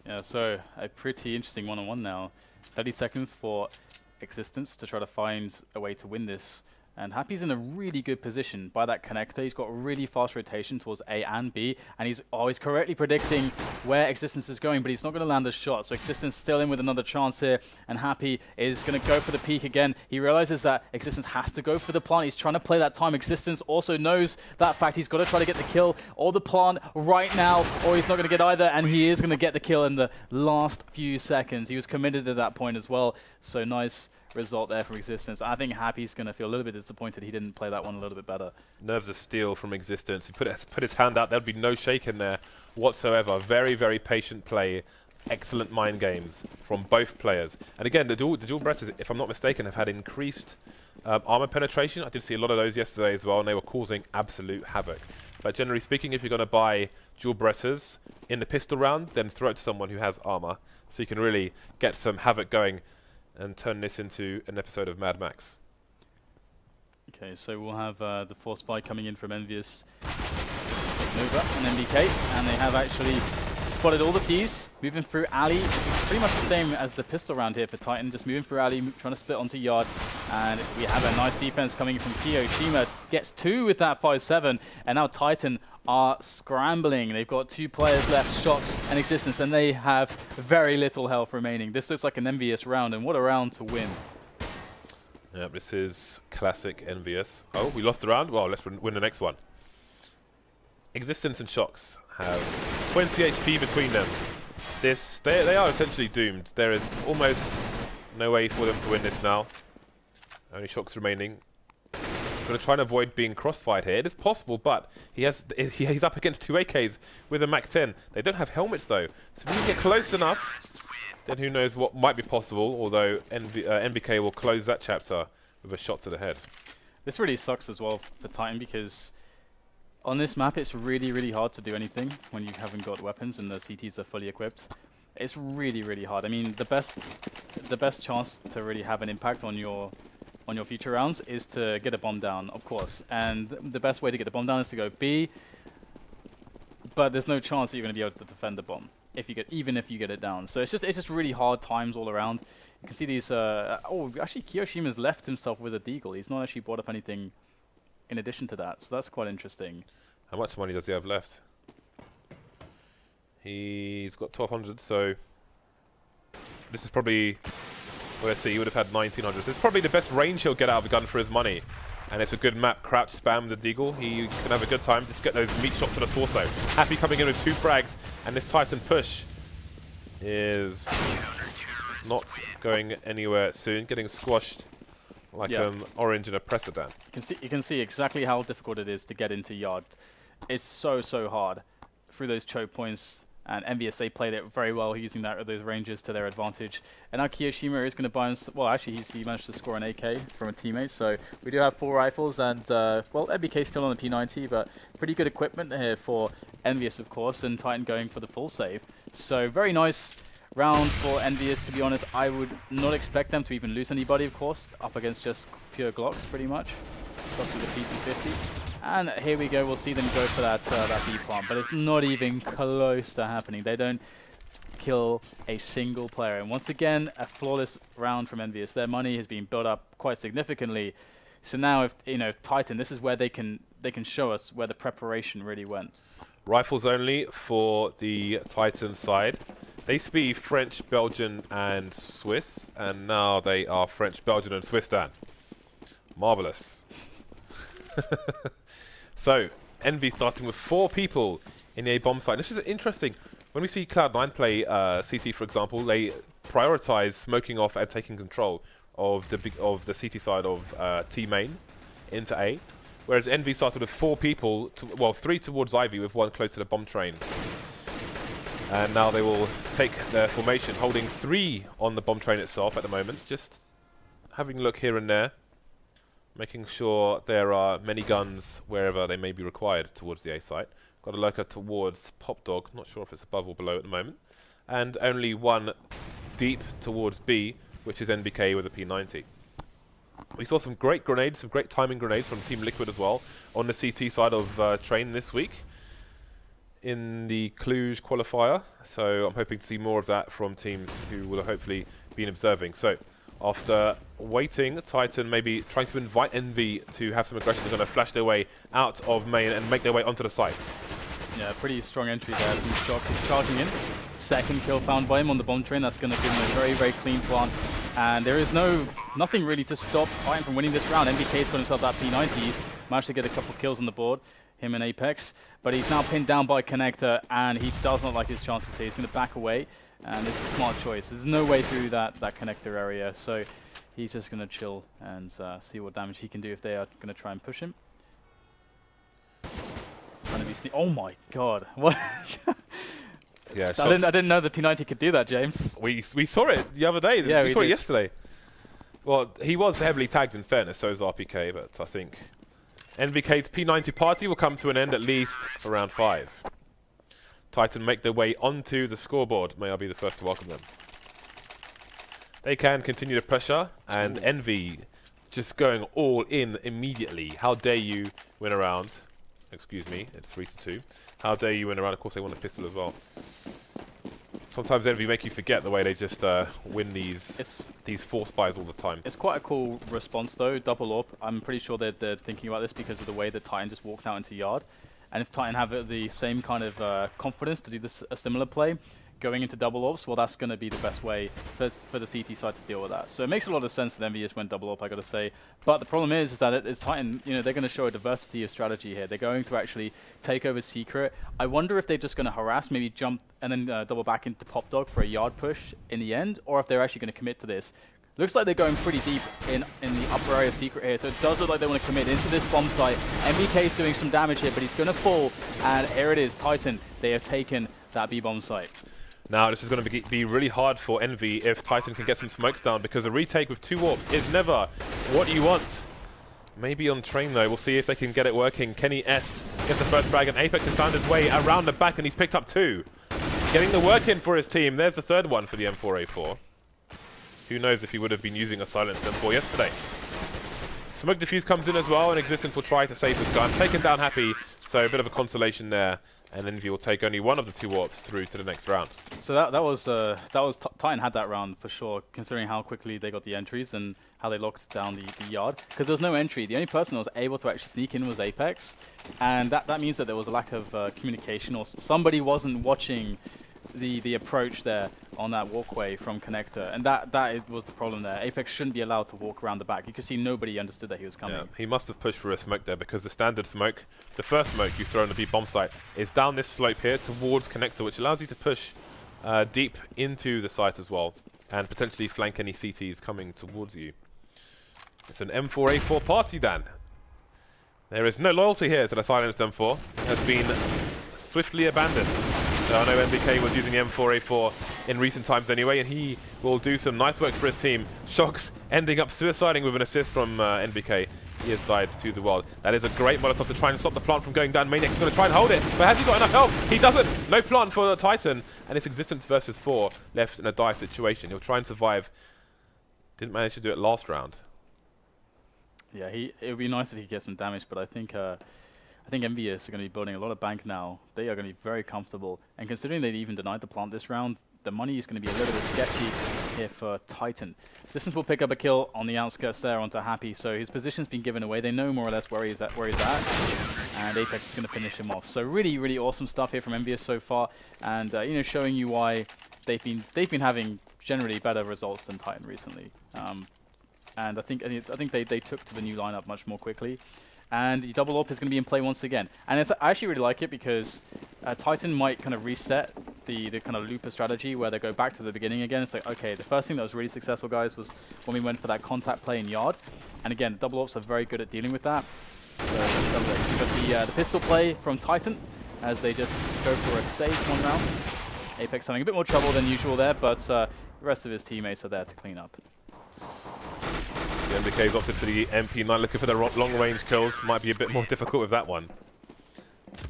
Yeah, so a pretty interesting one-on-one now. 30 seconds for Existence to try to find a way to win this. And Happy's in a really good position by that connector. He's got really fast rotation towards A and B, and he's always correctly predicting where Existence is going, but he's not going to land a shot. So Existence still in with another chance here, and Happy is going to go for the peak again. He realizes that Existence has to go for the plant. He's trying to play that time. Existence also knows that fact. He's got to try to get the kill or the plant right now, or he's not going to get either, and he is going to get the kill in the last few seconds. He was committed at that point as well, so nice result there from Existence. I think Happy's going to feel a little bit disappointed he didn't play that one a little bit better. Nerves of steel from Existence. He put his hand out. There'd be no shake in there whatsoever. Very, very patient play. Excellent mind games from both players. And again, the dual Berettas, if I'm not mistaken, have had increased armor penetration. I did see a lot of those yesterday as well, and they were causing absolute havoc. But generally speaking, if you're going to buy dual Berettas in the pistol round, then throw it to someone who has armor, so you can really get some havoc going and turn this into an episode of Mad Max. Okay, so we'll have the force buy coming in from EnVyUs, Nova and NBK, and they have actually spotted all the T's, moving through alley. Pretty much the same as the pistol round here for Titan, just moving through alley, trying to split onto yard, and we have a nice defense coming from kioShiMa. Gets 2 with that 5-7, and now Titan are scrambling. They've got 2 players left, shox and Existence, and they have very little health remaining. This looks like an EnVyUs round, and what a round to win. Yep, this is classic EnVyUs. Oh, we lost the round? Well, let's win the next one. Existence and shox have 20 HP between them. They are essentially doomed. There is almost no way for them to win this now. Only shox remaining. Going to try and avoid being crossfired here. It is possible, but he's up against 2 AKs with a Mac 10. They don't have helmets though, so if he can get close enough, then who knows what might be possible. Although NBK will close that chapter with a shot to the head. This really sucks as well for Titan, because on this map it's really, really hard to do anything when you haven't got weapons and the CTs are fully equipped. It's really, really hard. I mean, the best chance to really have an impact on your future rounds is to get a bomb down, of course. And the best way to get the bomb down is to go B, but there's no chance that you're going to be able to defend the bomb even if you get it down. So it's just really hard times all around. You can see these. Oh, actually, kioShiMa's left himself with a deagle. He's not actually brought up anything in addition to that, so that's quite interesting. How much money does he have left? He's got 1200, so this is probably, well, let's see, he would have had 1900. This is probably the best range he'll get out of a gun for his money. And it's a good map, crouch, spam the deagle. He can have a good time, just get those meat shots to the torso. Happy coming in with 2 frags, and this Titan push is not going anywhere soon, getting squashed like orange in a precedent. You can see exactly how difficult it is to get into yard. It's so hard through those choke points. And EnVyUs, they played it very well, using those ranges to their advantage. And now kioShiMa is going to buy, well, actually, he managed to score an AK from a teammate. So we do have 4 rifles, and, well, NBK still on the P90, but pretty good equipment here for EnVyUs, of course, and Titan going for the full save. So very nice round for EnVyUs, to be honest. I would not expect them to even lose anybody, of course, up against just pure Glocks, pretty much. Got with the PC-50. And here we go, we'll see them go for that B plant, but it's not even close to happening. They don't kill a single player. And once again, a flawless round from EnVyUs. Their money has been built up quite significantly. So now, if you know, Titan, this is where they can show us where the preparation really went. Rifles only for the Titan side. They used to be French, Belgian, and Swiss, and now they are French, Belgian, and Swiss. Dan, marvelous. So, Envy starting with 4 people in the A bomb side. This is interesting. When we see Cloud9 play CT, for example, they prioritize smoking off and taking control of the CT side of T main into A, whereas Envy started with 4 people, well, 3 towards Ivy with 1 close to the bomb train. And now they will take their formation, holding 3 on the bomb train itself at the moment, just having a look here and there. Making sure there are many guns wherever they may be required towards the A site. Got a lurker towards Pop Dog, not sure if it's above or below at the moment. And only 1 deep towards B, which is NBK with a P90. We saw some great grenades, some great timing grenades from Team Liquid as well on the CT side of Train this week in the Cluj qualifier. So I'm hoping to see more of that from teams who will have hopefully been observing. So after waiting, Titan maybe trying to invite Envy to have some aggression. They're going to flash their way out of main and make their way onto the site. Yeah, pretty strong entry there. shox is charging in. 2nd kill found by him on the bomb train. That's going to give him a very clean plant. And there is nothing really to stop Titan from winning this round. NBK's put himself that P90. He's managed to get a couple kills on the board, him and Apex. But he's now pinned down by Connector, and he does not like his chances here. He's going to back away. And it's a smart choice. There's no way through that connector area, so he's just going to chill and see what damage he can do if they are going to try and push him. Oh my god! What? Yeah, I didn't know the P90 could do that, James. We saw it the other day. Yeah, we saw it yesterday. Well, he was heavily tagged in fairness, so is RPK, but I think NBK's P90 party will come to an end at least for round 5. Titan make their way onto the scoreboard. May I be the first to welcome them. They can continue the pressure, and Envy just going all in immediately. How dare you win a round? Excuse me, it's 3-2. How dare you win a round? Of course, they want a pistol as well. Sometimes Envy make you forget the way they just win these force buys all the time. It's quite a cool response though. Double AWP. I'm pretty sure they're thinking about this because of the way that Titan just walked out into yard. And if Titan have the same kind of confidence to do a similar play, going into double AWPs, well, that's going to be the best way for the CT side to deal with that. So it makes a lot of sense that EnVyUs went double AWP, I got to say. But the problem is that it's Titan, you know, they're going to show a diversity of strategy here. They're going to actually take over Secret. I wonder if they're just going to harass, maybe jump and then double back into Pop Dog for a yard push in the end, or if they're actually going to commit to this. Looks like they're going pretty deep in the upper area of Secret here, so it does look like they want to commit into this bomb site. NBK is doing some damage here, but he's going to fall, and here it is, Titan. They have taken that B-bomb site. Now, this is going to be really hard for Envy if Titan can get some smokes down, because a retake with 2 AWPs is never what you want. Maybe on Train, though. We'll see if they can get it working. Kenny S gets the first frag, and Apex has found his way around the back, and he's picked up 2. Getting the work in for his team. There's the 3rd one for the M4A4. Who knows if he would have been using a silenced M4 yesterday. Smoke Diffuse comes in as well, and Existence will try to save this gun. Taken down Happy, so a bit of a consolation there. And Envy will take only one of the 2 AWPs through to the next round. So that was Titan had that round for sure, considering how quickly they got the entries and how they locked down the yard, because there was no entry. The only person that was able to actually sneak in was Apex, and that means that there was a lack of communication, or somebody wasn't watching the approach there on that walkway from connector, and that was the problem there. Apex shouldn't be allowed to walk around the back. You could see nobody understood that he was coming. Yeah, he must have pushed for a smoke there, because the standard smoke, the first smoke you throw on the B bomb site, is down this slope here towards connector, which allows you to push deep into the site as well, and potentially flank any CTs coming towards you. It's an M4A4 party, Dan. There is no loyalty here to the silenced M4. It has been swiftly abandoned. So I know NBK was using the M4A4 in recent times anyway, and he will do some nice work for his team. shox ending up suiciding with an assist from NBK. He has died to the world. That is a great Molotov to try and stop the plant from going down. Maniac's going to try and hold it, but has he got enough health? He doesn't. No plant for the Titan, and it's existence versus 4 left in a dire situation. He'll try and survive. Didn't manage to do it last round. Yeah, it would be nice if he gets some damage, but I think EnVyUs are going to be building a lot of bank now. They are going to be very comfortable, and considering they even denied the plant this round, the money is going to be a little bit sketchy here for Titan. Systems will pick up a kill on the outskirts there onto Happy, so his position's been given away. They know more or less where he's at, and Apex is going to finish him off. So really, really awesome stuff here from EnVyUs so far, and you know, showing you why they've been having generally better results than Titan recently. And I think they took to the new lineup much more quickly. And the double AWP is going to be in play once again. And I actually really like it, because Titan might kind of reset the kind of looper strategy where they go back to the beginning again. It's like, okay, the first thing that was really successful, guys, was when we went for that contact play in yard. And again, double AWPs are very good at dealing with that. So let's celebrate. You've got the pistol play from Titan as they just go for a safe one round. Apex having a bit more trouble than usual there, but the rest of his teammates are there to clean up. NBK's opted for the MP9, looking for the long-range kills. Might be a bit more difficult with that one.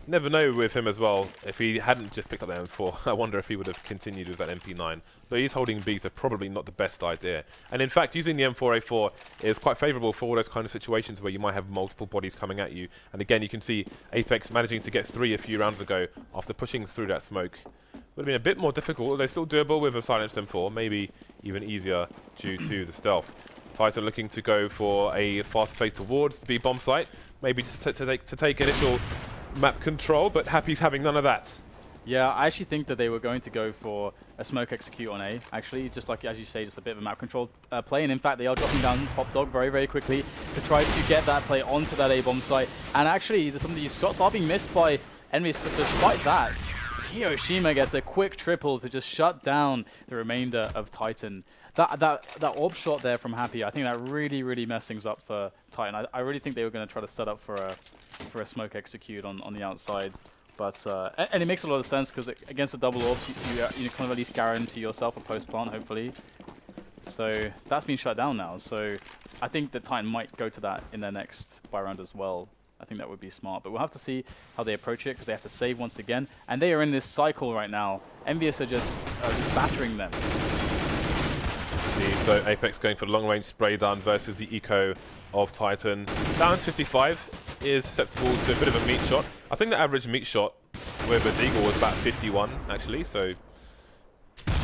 Never know with him as well. If he hadn't just picked up the M4, I wonder if he would have continued with that MP9. But he's holding B, so probably not the best idea. And in fact, using the M4A4 is quite favourable for all those kind of situations where you might have multiple bodies coming at you. And again, you can see Apex managing to get 3 a few rounds ago after pushing through that smoke. Would have been a bit more difficult, although still doable with a silenced M4. Maybe even easier due to the stealth. Titan looking to go for a fast play towards the B bomb site, maybe just to take initial map control, but Happy's having none of that. Yeah, I actually think that they were going to go for a smoke execute on A, actually, just like, as you say, just a bit of a map control play, and in fact they are dropping down Pop Dog very, very quickly to try to get that play onto that A bomb site, and actually some of these shots are being missed by enemies, but despite that, kioShiMa gets a quick triple to just shut down the remainder of Titan. That AWP shot there from Happy, I think that really, really messed things up for Titan. I really think they were going to try to set up for a smoke execute on the outside. But and it makes a lot of sense, because against a double AWP, you kind of at least guarantee yourself a post plant, hopefully. So that's been shut down now. So I think that Titan might go to that in their next buy round as well. I think that would be smart, but we'll have to see how they approach it, because they have to save once again, and they are in this cycle right now. EnVyUs are just battering them. So Apex going for the long-range spray down versus the eco of Titan. Down 55 is susceptible to a bit of a meat shot. I think the average meat shot with a Deagle was about 51, actually, so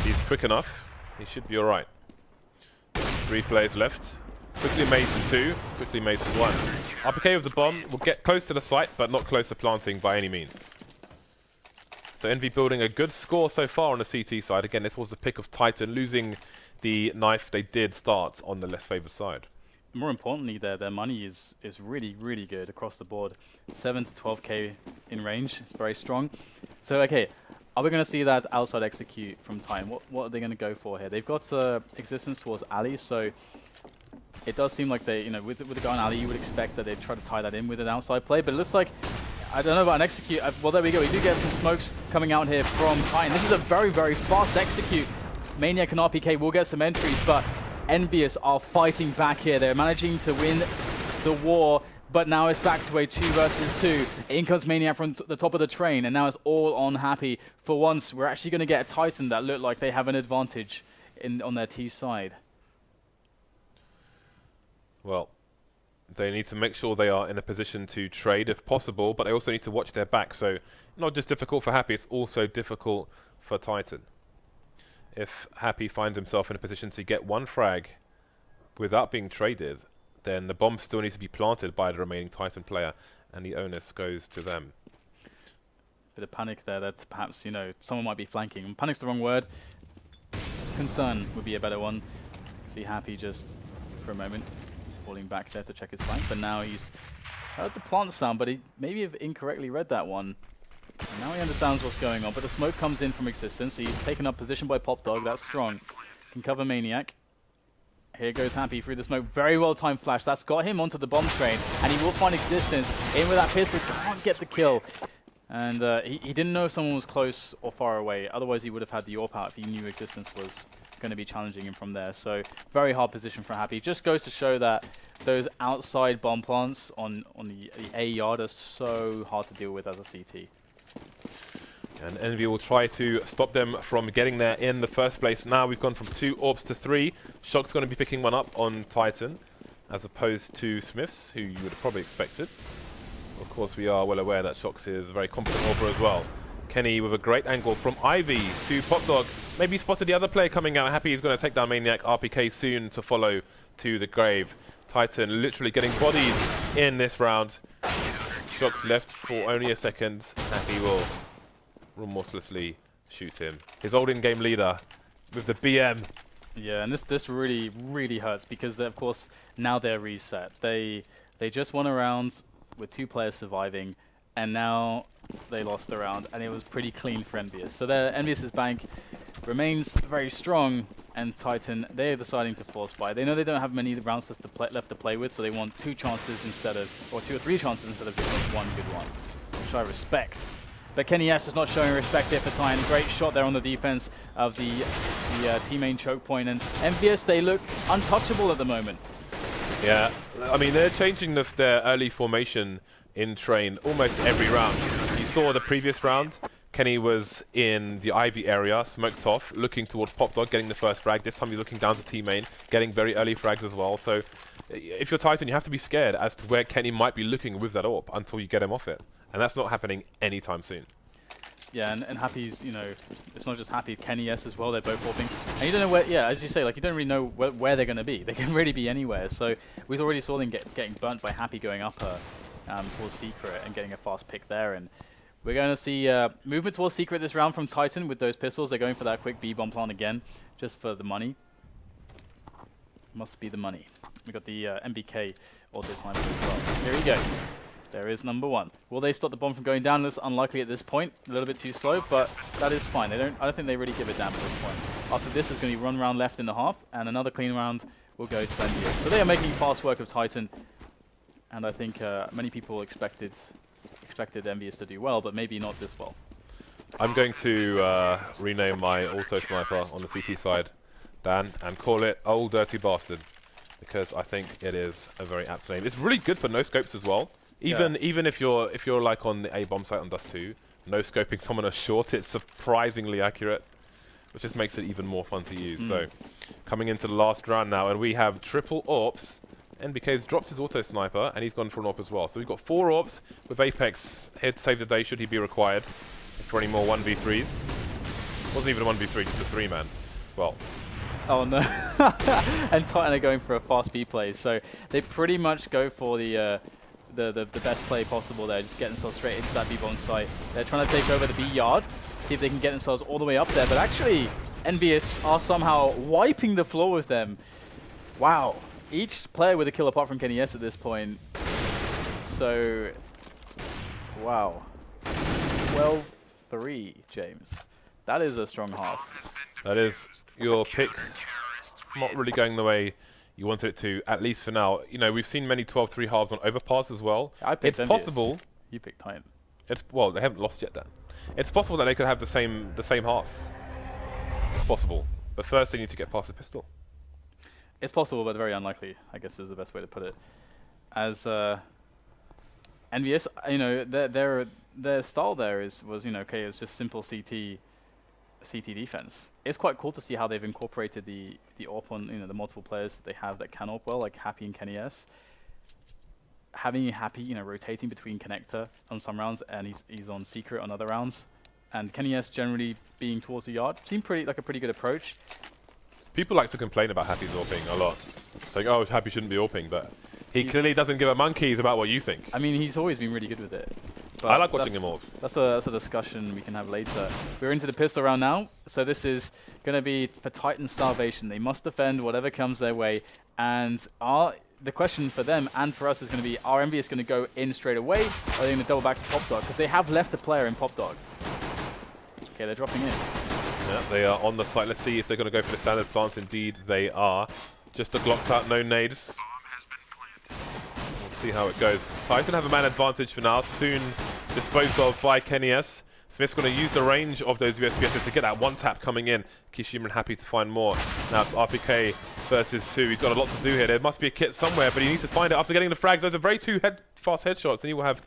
he's quick enough. He should be alright. 3 players left. Quickly made to 2, quickly made to 1. RpK with the bomb will get close to the site, but not close to planting by any means. So Envy building a good score so far on the CT side. Again, this was the pick of Titan, losing the knife. They did start on the less favoured side. More importantly, their money is really, really good across the board. 7 to 12k in range. It's very strong. So, okay, are we going to see that outside execute from Titan? What are they going to go for here? They've got existence towards Ali, so it does seem like they, you know, with the guy on Ali, you would expect that they'd try to tie that in with an outside play, but it looks like, I don't know about an execute. Well, there we go. We do get some smokes coming out here from Titan. This is a very, very fast execute. Maniac and RpK will get some entries, but EnVyUs are fighting back here. They're managing to win the war, but now it's back to a 2 versus 2. In comes Maniac from the top of the train, and now it's all on Happy. For once, we're actually going to get a Titan that look like they have an advantage on their T side. Well, they need to make sure they are in a position to trade if possible, but they also need to watch their back. So not just difficult for Happy, it's also difficult for Titan. If Happy finds himself in a position to get 1 frag without being traded, then the bomb still needs to be planted by the remaining Titan player, and the onus goes to them. Bit of panic there. That's perhaps, you know, someone might be flanking. And panic's the wrong word. Concern would be a better one. See Happy just for a moment falling back there to check his flank, but now he's heard the plant sound, but he maybe have incorrectly read that one. And now he understands what's going on, but the smoke comes in from existence. He's taken up position by Popdog. That's strong. Can cover Maniac. Here goes Happy through the smoke. Very well timed flash. That's got him onto the bomb train, and he will find existence. In with that pistol, can't get the kill. And he didn't know if someone was close or far away. Otherwise, he would have had the AWP out if he knew existence was going to be challenging him from there. So very hard position for Happy. Just goes to show that those outside bomb plants on the A yard are so hard to deal with as a CT. And Envy will try to stop them from getting there in the first place. Now we've gone from 2 AWPs to 3. shox going to be picking one up on Titan, as opposed to SmithZz, who you would have probably expected. Of course, we are well aware that shox is a very competent AWPer as well. Kenny with a great angle from Ivy to Popdog. Maybe spotted the other player coming out. Happy he's going to take down Maniac. RpK soon to follow to the grave. Titan literally getting bodied in this round. shox left for only a second. Happy will remorselessly shoot him. His old in-game leader with the BM. Yeah, and this really, really hurts because, of course, now they're reset. They just won a round with 2 players surviving, and now they lost a round, and it was pretty clean for EnVyUs. So their EnVyUs' bank remains very strong, and Titan, they are deciding to force buy. They know they don't have many rounds left to play with, so they want 2 chances instead of, or 2 or 3 chances instead of just one good one, which I respect. But KennyS is not showing respect there for Titan. Great shot there on the defense of the team-main choke point, and EnVyUs, they look untouchable at the moment. Yeah, I mean, they're changing their early formation in train almost every round. You saw the previous round, Kenny was in the Ivy area, smoked off, looking towards Popdog, getting the first frag. This time he's looking down to team-main, getting very early frags as well. So if you're Titan, you have to be scared as to where Kenny might be looking with that AWP until you get him off it. And that's not happening anytime soon. Yeah, and Happy's, you know, it's not just Happy, KennyS as well, they're both AWPing. And you don't know where, yeah, as you say, like, you don't really know where they're going to be. They can really be anywhere. So we already saw them getting burnt by Happy going up towards Secret and getting a fast pick there. And we're going to see movement towards Secret this round from Titan with those pistols. They're going for that quick B-bomb plant again, just for the money. Must be the money. We got the NBK auto sniper as well. Here he goes. There is number 1. Will they stop the bomb from going down? Looks unlikely at this point. A little bit too slow, but that is fine. I don't think they really give a damn at this point. After this is going to be 1 round left in the half, and another clean round will go to EnVyUs. So they are making fast work of Titan, and I think many people expected EnVyUs to do well, but maybe not this well. I'm going to rename my auto sniper on the CT side, Dan, and call it Old Dirty Bastard, because I think it is a very apt name. It's really good for no scopes as well. Even if you're like on the A bomb site on Dust 2, no scoping someone as short, it's surprisingly accurate, which just makes it even more fun to use. So coming into the last round now, and we have triple AWPs. NBK's dropped his auto sniper, and he's gone for an AWP as well. So we've got 4 AWPs with Apex here to save the day should he be required for any more 1v3s. Wasn't even a 1v3, just a 3-man. Well. Oh no. And Titan are going for a fast B play, so they pretty much go for the best play possible there, just get themselves straight into that B-bomb site. They're trying to take over the B yard, see if they can get themselves all the way up there, but actually EnVyUs are somehow wiping the floor with them. Wow. Each player with a kill apart from KennyS at this point. So, wow. 12-3, James. That is a strong half. That is your pick. Not really going the way you wanted it to, at least for now. You know, we've seen many 12-3 halves on Overpass as well. It's possible. You picked Titan. Well, they haven't lost yet then. It's possible that they could have the same half. It's possible. But first they need to get past the pistol. It's possible, but very unlikely, I guess is the best way to put it. As EnVyUs, you know, their style there was, you know, okay, it's just simple CT defense. It's quite cool to see how they've incorporated the AWP on, you know, the multiple players that they have that can AWP well, like Happy and KennyS. Having Happy, you know, rotating between connector on some rounds, and he's on Secret on other rounds, and KennyS generally being towards the yard seemed like a pretty good approach. People like to complain about Happy's AWPing a lot. It's like, oh, Happy shouldn't be AWPing, but he clearly doesn't give a monkeys about what you think. I mean, he's always been really good with it. I like watching him AWP. That's a discussion we can have later. We're into the pistol round now, so this is going to be for Titan Starvation. They must defend whatever comes their way, and the question for them and for us is going to be, are EnVyUs going to go in straight away, or are they going to double back to Pop Dog? Because they have left a player in Pop Dog. Okay, they're dropping in. Yeah, they are on the site. Let's see if they're going to go for the standard plants. Indeed, they are. Just the Glocks out, no nades. We'll see how it goes. Titan have a man advantage for now, soon disposed of by Kenny S. Smith's going to use the range of those USPSs to get that one tap coming in. kioShiMa happy to find more. Now it's RpK versus 2. He's got a lot to do here. There must be a kit somewhere, but he needs to find it after getting the frags. Those are very fast headshots, and he will have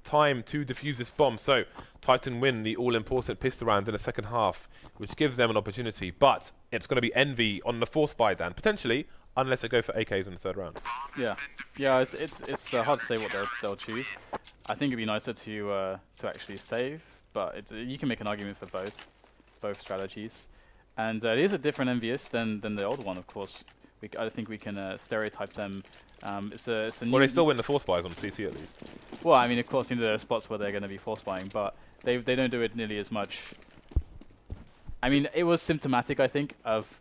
time to defuse this bomb. So Titan win the all-important pistol round in the second half, which gives them an opportunity. But it's going to be Envy on the force buy, Dan, potentially, unless they go for AKs in the third round. Yeah, it's hard to say what they'll choose. I think it'd be nicer to actually save, but you can make an argument for both strategies. And it is a different EnVyUs than the old one, of course. I think we can stereotype them. It's a new. Well, they still win the force buys on CT at least. Well, I mean, of course, there are spots where they're going to be force buying, but they don't do it nearly as much. I mean, it was symptomatic, I think, of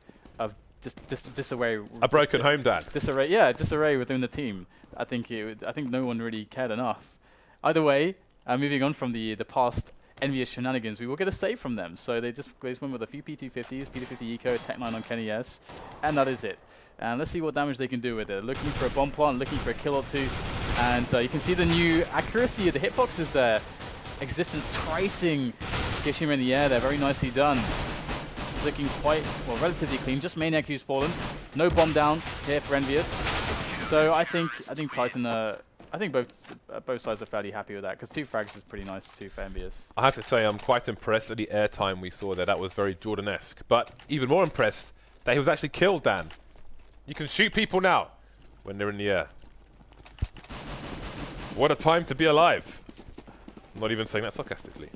just disarray. A broken home, Dan. Disarray, yeah, disarray within the team. I think no one really cared enough. Either way, moving on from the past EnVyUs shenanigans, we will get a save from them. So they just went with a few P250s, P250 Eco, Tech 9 on Kenny S, and that is it. And let's see what damage they can do with it. Looking for a bomb plant, looking for a kill or two, and you can see the new accuracy of the hitboxes there. Existence tracing kioShiMa in the air there, very nicely done. It's looking quite, well, relatively clean. Just Maniac who's fallen. No bomb down here for EnVyUs. So I think Titan. I think both sides are fairly happy with that, because 2 frags is pretty nice too for EnVyUs. I have to say I'm quite impressed at the airtime we saw there. That was very Jordan-esque. But even more impressed that he was actually killed, Dan. You can shoot people now when they're in the air. What a time to be alive. I'm not even saying that sarcastically.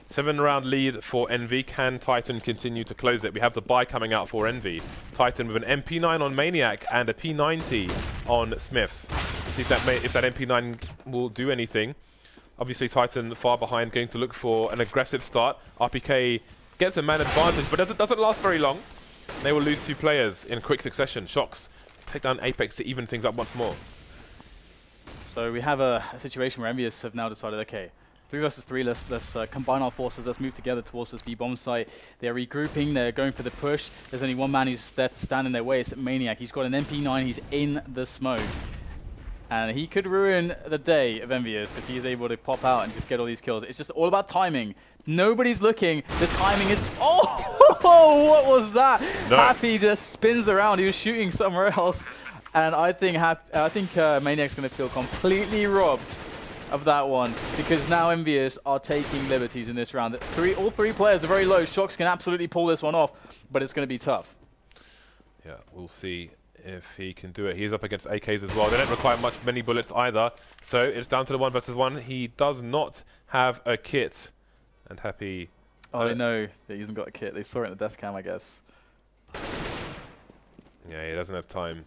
7-round lead for Envy. Can Titan continue to close it? We have the buy coming out for Envy. Titan with an MP9 on Maniac and a P90 on SmithZz. See if that MP9 will do anything. Obviously, Titan far behind, going to look for an aggressive start. RpK gets a man advantage, but doesn't last very long. They will lose 2 players in quick succession. shox take down Apex to even things up once more. So we have a situation where EnVyUs have now decided, okay, 3 versus 3, let's combine our forces, let's move together towards this B-bomb site. They're regrouping, they're going for the push. There's only one man who's there to stand in their way, it's Maniac. He's got an MP9, he's in the smoke. And he could ruin the day of EnVyUs if he's able to pop out and just get all these kills. It's just all about timing. Nobody's looking. The timing is... Oh, what was that? No. Happy just spins around. He was shooting somewhere else. And I think Maniac's going to feel completely robbed of that one, because now EnVyUs are taking liberties in this round. All 3 players are very low. shox can absolutely pull this one off, but it's going to be tough. Yeah, we'll see if he can do it. He's up against AKs as well. They don't require many bullets either, so it's down to the 1 versus 1. He does not have a kit, and Happy... Oh, they know that he hasn't got a kit. They saw it in the death cam, I guess. Yeah, he doesn't have time,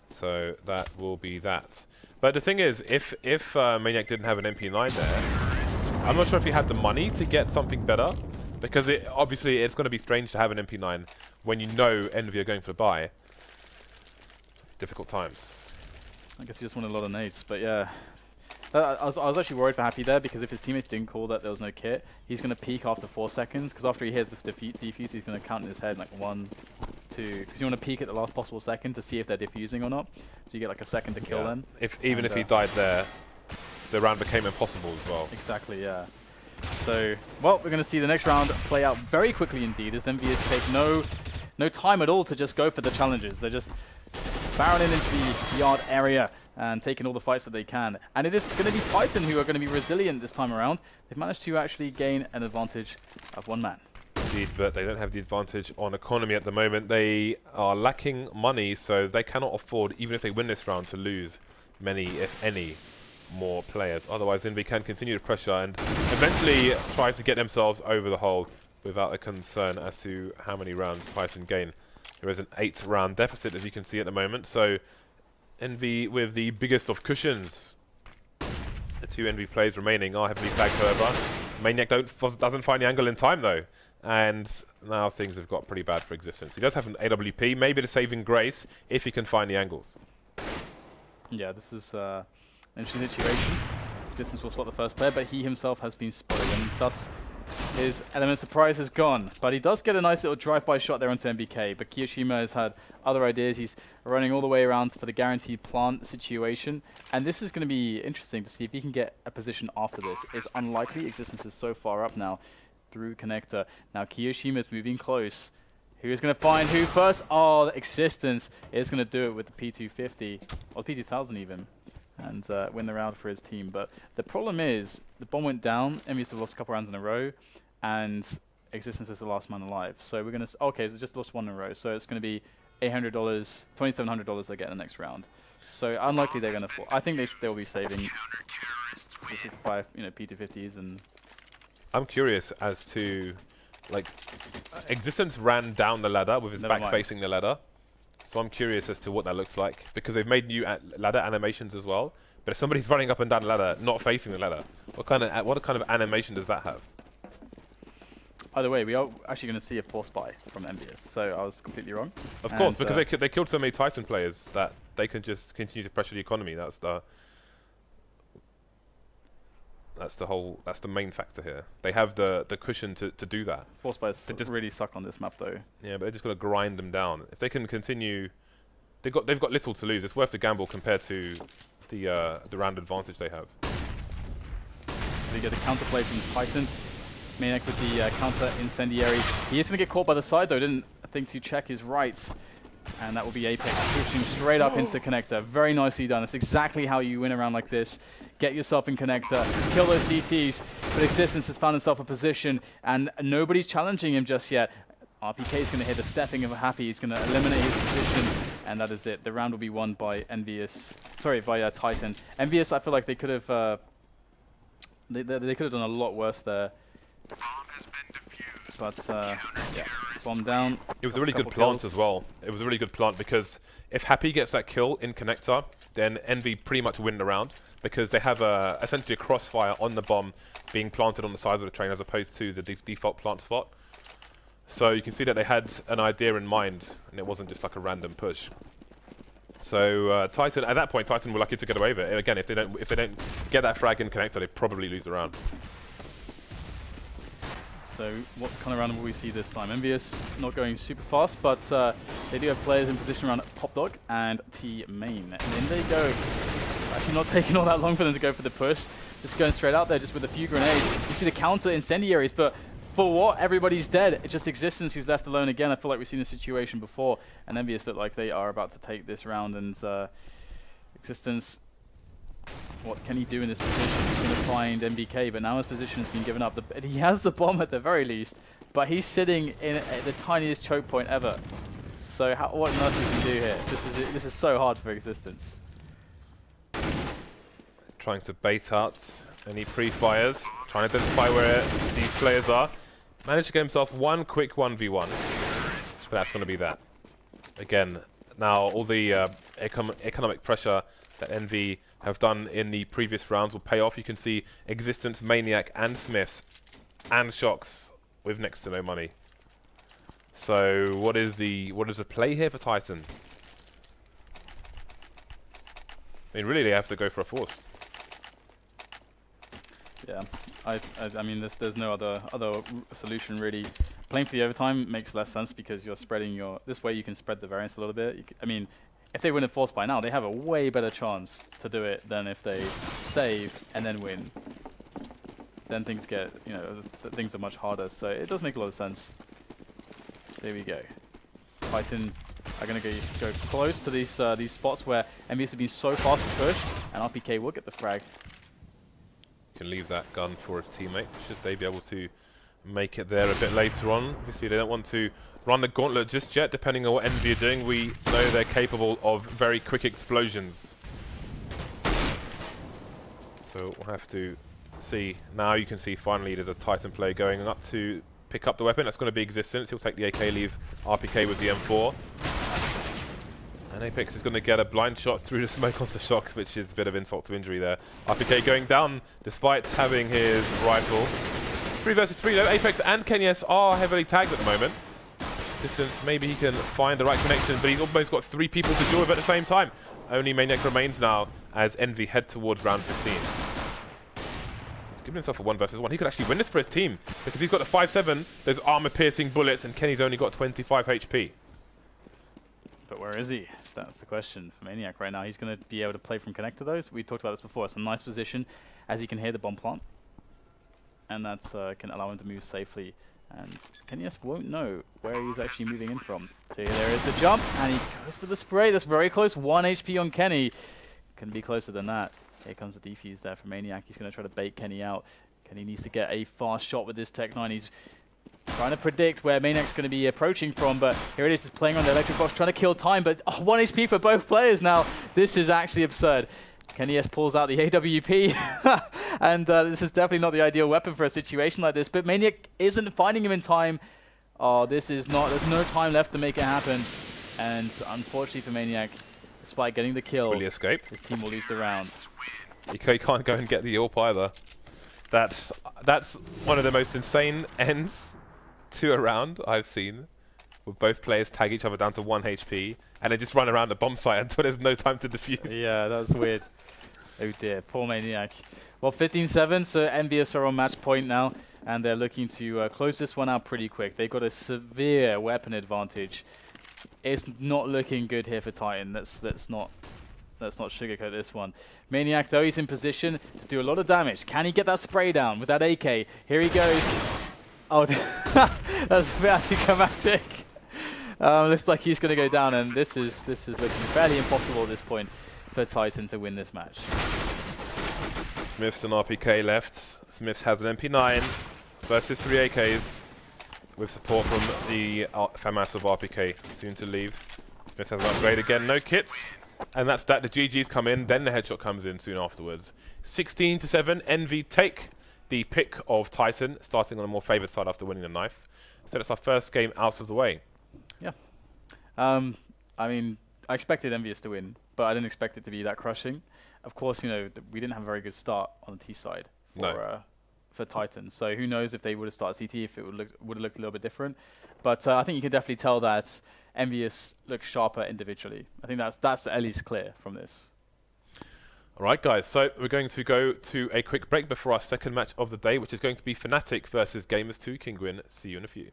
so that will be that. But the thing is, if Maniac didn't have an MP9 there, I'm not sure if he had the money to get something better, because obviously it's going to be strange to have an MP9 when you know Envy are going for the buy. Difficult times. I guess he just wanted a lot of nades, but yeah. I was actually worried for Happy there, because if his teammates didn't call that there was no kit, he's going to peek after 4 seconds, because after he hears the defuse, he's going to count in his head like 1, 2, because you want to peek at the last possible second to see if they're defusing or not, so you get like a second to kill them. Even if he died there, the round became impossible as well. Exactly, yeah. So, well, we're going to see the next round play out very quickly indeed, as EnVyUs take no time at all to just go for the challenges. They're just barreling into the yard area and taking all the fights that they can. And it is going to be Titan who are going to be resilient this time around. They've managed to actually gain an advantage of 1 man. Indeed, but they don't have the advantage on economy at the moment. They are lacking money, so they cannot afford, even if they win this round, to lose many, if any, more players. Otherwise, Envy can continue to pressure and eventually try to get themselves over the hole without a concern as to how many rounds Titan gain. There is an 8-round deficit, as you can see at the moment. So Envy with the biggest of cushions. The 2 Envy players remaining are heavily flagged, however. Maniac doesn't find the angle in time, though. And now things have got pretty bad for Existence. He does have an AWP, maybe the saving grace, if he can find the angles. Yeah, this is an interesting situation. Distance will spot the first player, but he himself has been spotted, and thus his element of surprise is gone. But he does get a nice little drive-by shot there onto NBK, but kioShiMa has had other ideas. He's running all the way around for the guaranteed plant situation, and this is going to be interesting to see if he can get a position after this. It's unlikely. Existence is so far up now through connector. Now kioShiMa is moving close. Who is going to find who first? Oh, Existence is going to do it with the P250, or P2000 even, and win the round for his team. But the problem is, the bomb went down, EnVyUs have lost a couple rounds in a row, and Existence is the last man alive. So we're going to... Okay, so just lost one in a row. So it's going to be $800, $2,700 they get in the next round. So unlikely they're going to fall. I think they will be saving by, you know, P250s and... I'm curious as to, like, Existence ran down the ladder with his back facing the ladder. So I'm curious as to what that looks like, because they've made new ladder animations as well. But if somebody's running up and down the ladder, not facing the ladder, what kind of animation does that have? Either way, we are actually going to see a force buy from EnVyUs, so I was completely wrong. Of course, because they killed so many Titan players that they can just continue to pressure the economy. That's the main factor here. They have the cushion to do that. Force buys just really suck on this map, though. Yeah, but they're just going to grind them down. If they can continue, they've got little to lose. It's worth the gamble compared to the round advantage they have. So you get the counterplay from Titan. Maniac with the counter incendiary. He is going to get caught by the side, though. Didn't think to check his rights. And that will be Apex pushing straight up into connector. Very nicely done. That's exactly how you win around like this. Get yourself in connector, kill those CTs. But Existence has found himself a position, and nobody's challenging him just yet. RpK is going to hit a stepping of a happy. He's going to eliminate his position, and that is it. The round will be won by EnVyUs. Sorry, by Titan. EnVyUs, I feel like they could have they could have done a lot worse there. But yeah, bomb down. It was a really good plant as well. It was a really good plant because if Happy gets that kill in connector, then Envy pretty much win the round because they have essentially a crossfire on the bomb being planted on the sides of the train as opposed to the default plant spot. So you can see that they had an idea in mind and it wasn't just like a random push. So Titan, at that point, Titan were lucky to get away with it. Again, if they don't get that frag in connector, they probably lose the round. So what kind of round will we see this time? EnVyUs not going super fast, but they do have players in position around Pop Dog and T Main. And in they go. Actually not taking all that long for them to go for the push. Just going straight out there just with a few grenades. You see the counter incendiaries, but for what? Everybody's dead. It's just Existence who's left alone again. I feel like we've seen this situation before. And EnVyUs look like they are about to take this round. And Existence... What can he do in this position? He's going to find NBK, but now his position has been given up. He has the bomb at the very least, but he's sitting in the tiniest choke point ever. So what on earth does he do here? This is so hard for Existence. Trying to bait out any pre-fires, trying to identify where these players are. Managed to get himself one quick 1v1, but that's going to be that. Again, now all the economic pressure that Envy have done in the previous rounds will pay off. You can see Existence, Maniac, and SmithZz, and shox with next to no money. So what is the play here for Titan? I mean, really, they have to go for a force. Yeah, I mean, there's no other solution really. Playing for the overtime makes less sense because you're spreading this way you can spread the variance a little bit. I mean, if they win a force by now, they have a way better chance to do it than if they save and then win. Then things get, things are much harder. So it does make a lot of sense. So here we go. Titan are going to go close to these spots where EnVyUs have been so fast to push, and RpK will get the frag. Can leave that gun for a teammate. Should they be able to make it there a bit later on? Obviously, they don't want to run the gauntlet just yet. Depending on what Envy are doing, we know they're capable of very quick explosions. So we'll have to see. Now you can see finally there's a Titan player going up to pick up the weapon. That's going to be Existence. He'll take the AK, leave RpK with the M4. And Apex is going to get a blind shot through the smoke onto shox, which is a bit of insult to injury there. RpK going down despite having his rifle. 3 versus 3 though. Apex and Kenyes are heavily tagged at the moment. Distance, maybe he can find the right connection, but he's almost got 3 people to deal with at the same time. Only Maniac remains now as Envy head towards round 15. He's giving himself a 1 versus 1. He could actually win this for his team because he's got the 5-7. There's armor-piercing bullets, and Kenny's only got 25 HP. But where is he? That's the question for Maniac right now. He's going to be able to play from connector those. We talked about this before. It's a nice position as he can hear the bomb plant. And that can allow him to move safely. And Kenyes won't know where he's actually moving in from. So there is the jump, and he goes for the spray. That's very close. 1 HP on Kenny. Can be closer than that. Here comes the defuse there from Maniac. He's going to try to bait Kenny out. Kenny needs to get a fast shot with this Tech 9. He's trying to predict where Maniac's going to be approaching from, but here it is, just playing on the electric box, trying to kill time, but 1 HP for both players now. This is actually absurd. KennyS pulls out the AWP, and this is definitely not the ideal weapon for a situation like this, but Maniac isn't finding him in time. Oh, this is not, there's no time left to make it happen, and unfortunately for Maniac, despite getting the kill, Will he escape? his team will lose the round. He can't go and get the AWP either. That's one of the most insane ends to a round I've seen, where both players tag each other down to 1 HP and then just run around the bomb site until there's no time to defuse. Yeah, that was weird. Oh dear, poor Maniac. Well, 15-7, so EnVyUs are on match point now, and they're looking to close this one out pretty quick. They've got a severe weapon advantage. It's not looking good here for Titan. Let's not sugarcoat this one. Maniac, though, he's in position to do a lot of damage. Can he get that spray down with that AK? Here he goes. Oh, that's a bit anticlimactic. Looks like he's going to go down, and this is looking fairly impossible at this point for Titan to win this match. SmithZz and RpK left. SmithZz has an MP9 versus 3 AKs with support from the FAMAS of RpK, soon to leave. SmithZz has an upgrade again, no kits. And that's that. The GG's come in, then the headshot comes in soon afterwards. 16-7, Envy take the pick of Titan, starting on a more favoured side after winning the knife. So that's our first game out of the way. Yeah. I mean, I expected EnVyUs to win, but I didn't expect it to be that crushing. Of course, you know, we didn't have a very good start on the T side for Titan. So who knows if they would have started CT, if it would have looked a little bit different. But I think you can definitely tell that EnVyUs looks sharper individually. I think that's at least clear from this. All right, guys, so we're going to go to a quick break before our second match of the day, which is going to be fnatic versus Gamers2 Kinguin. See you in a few.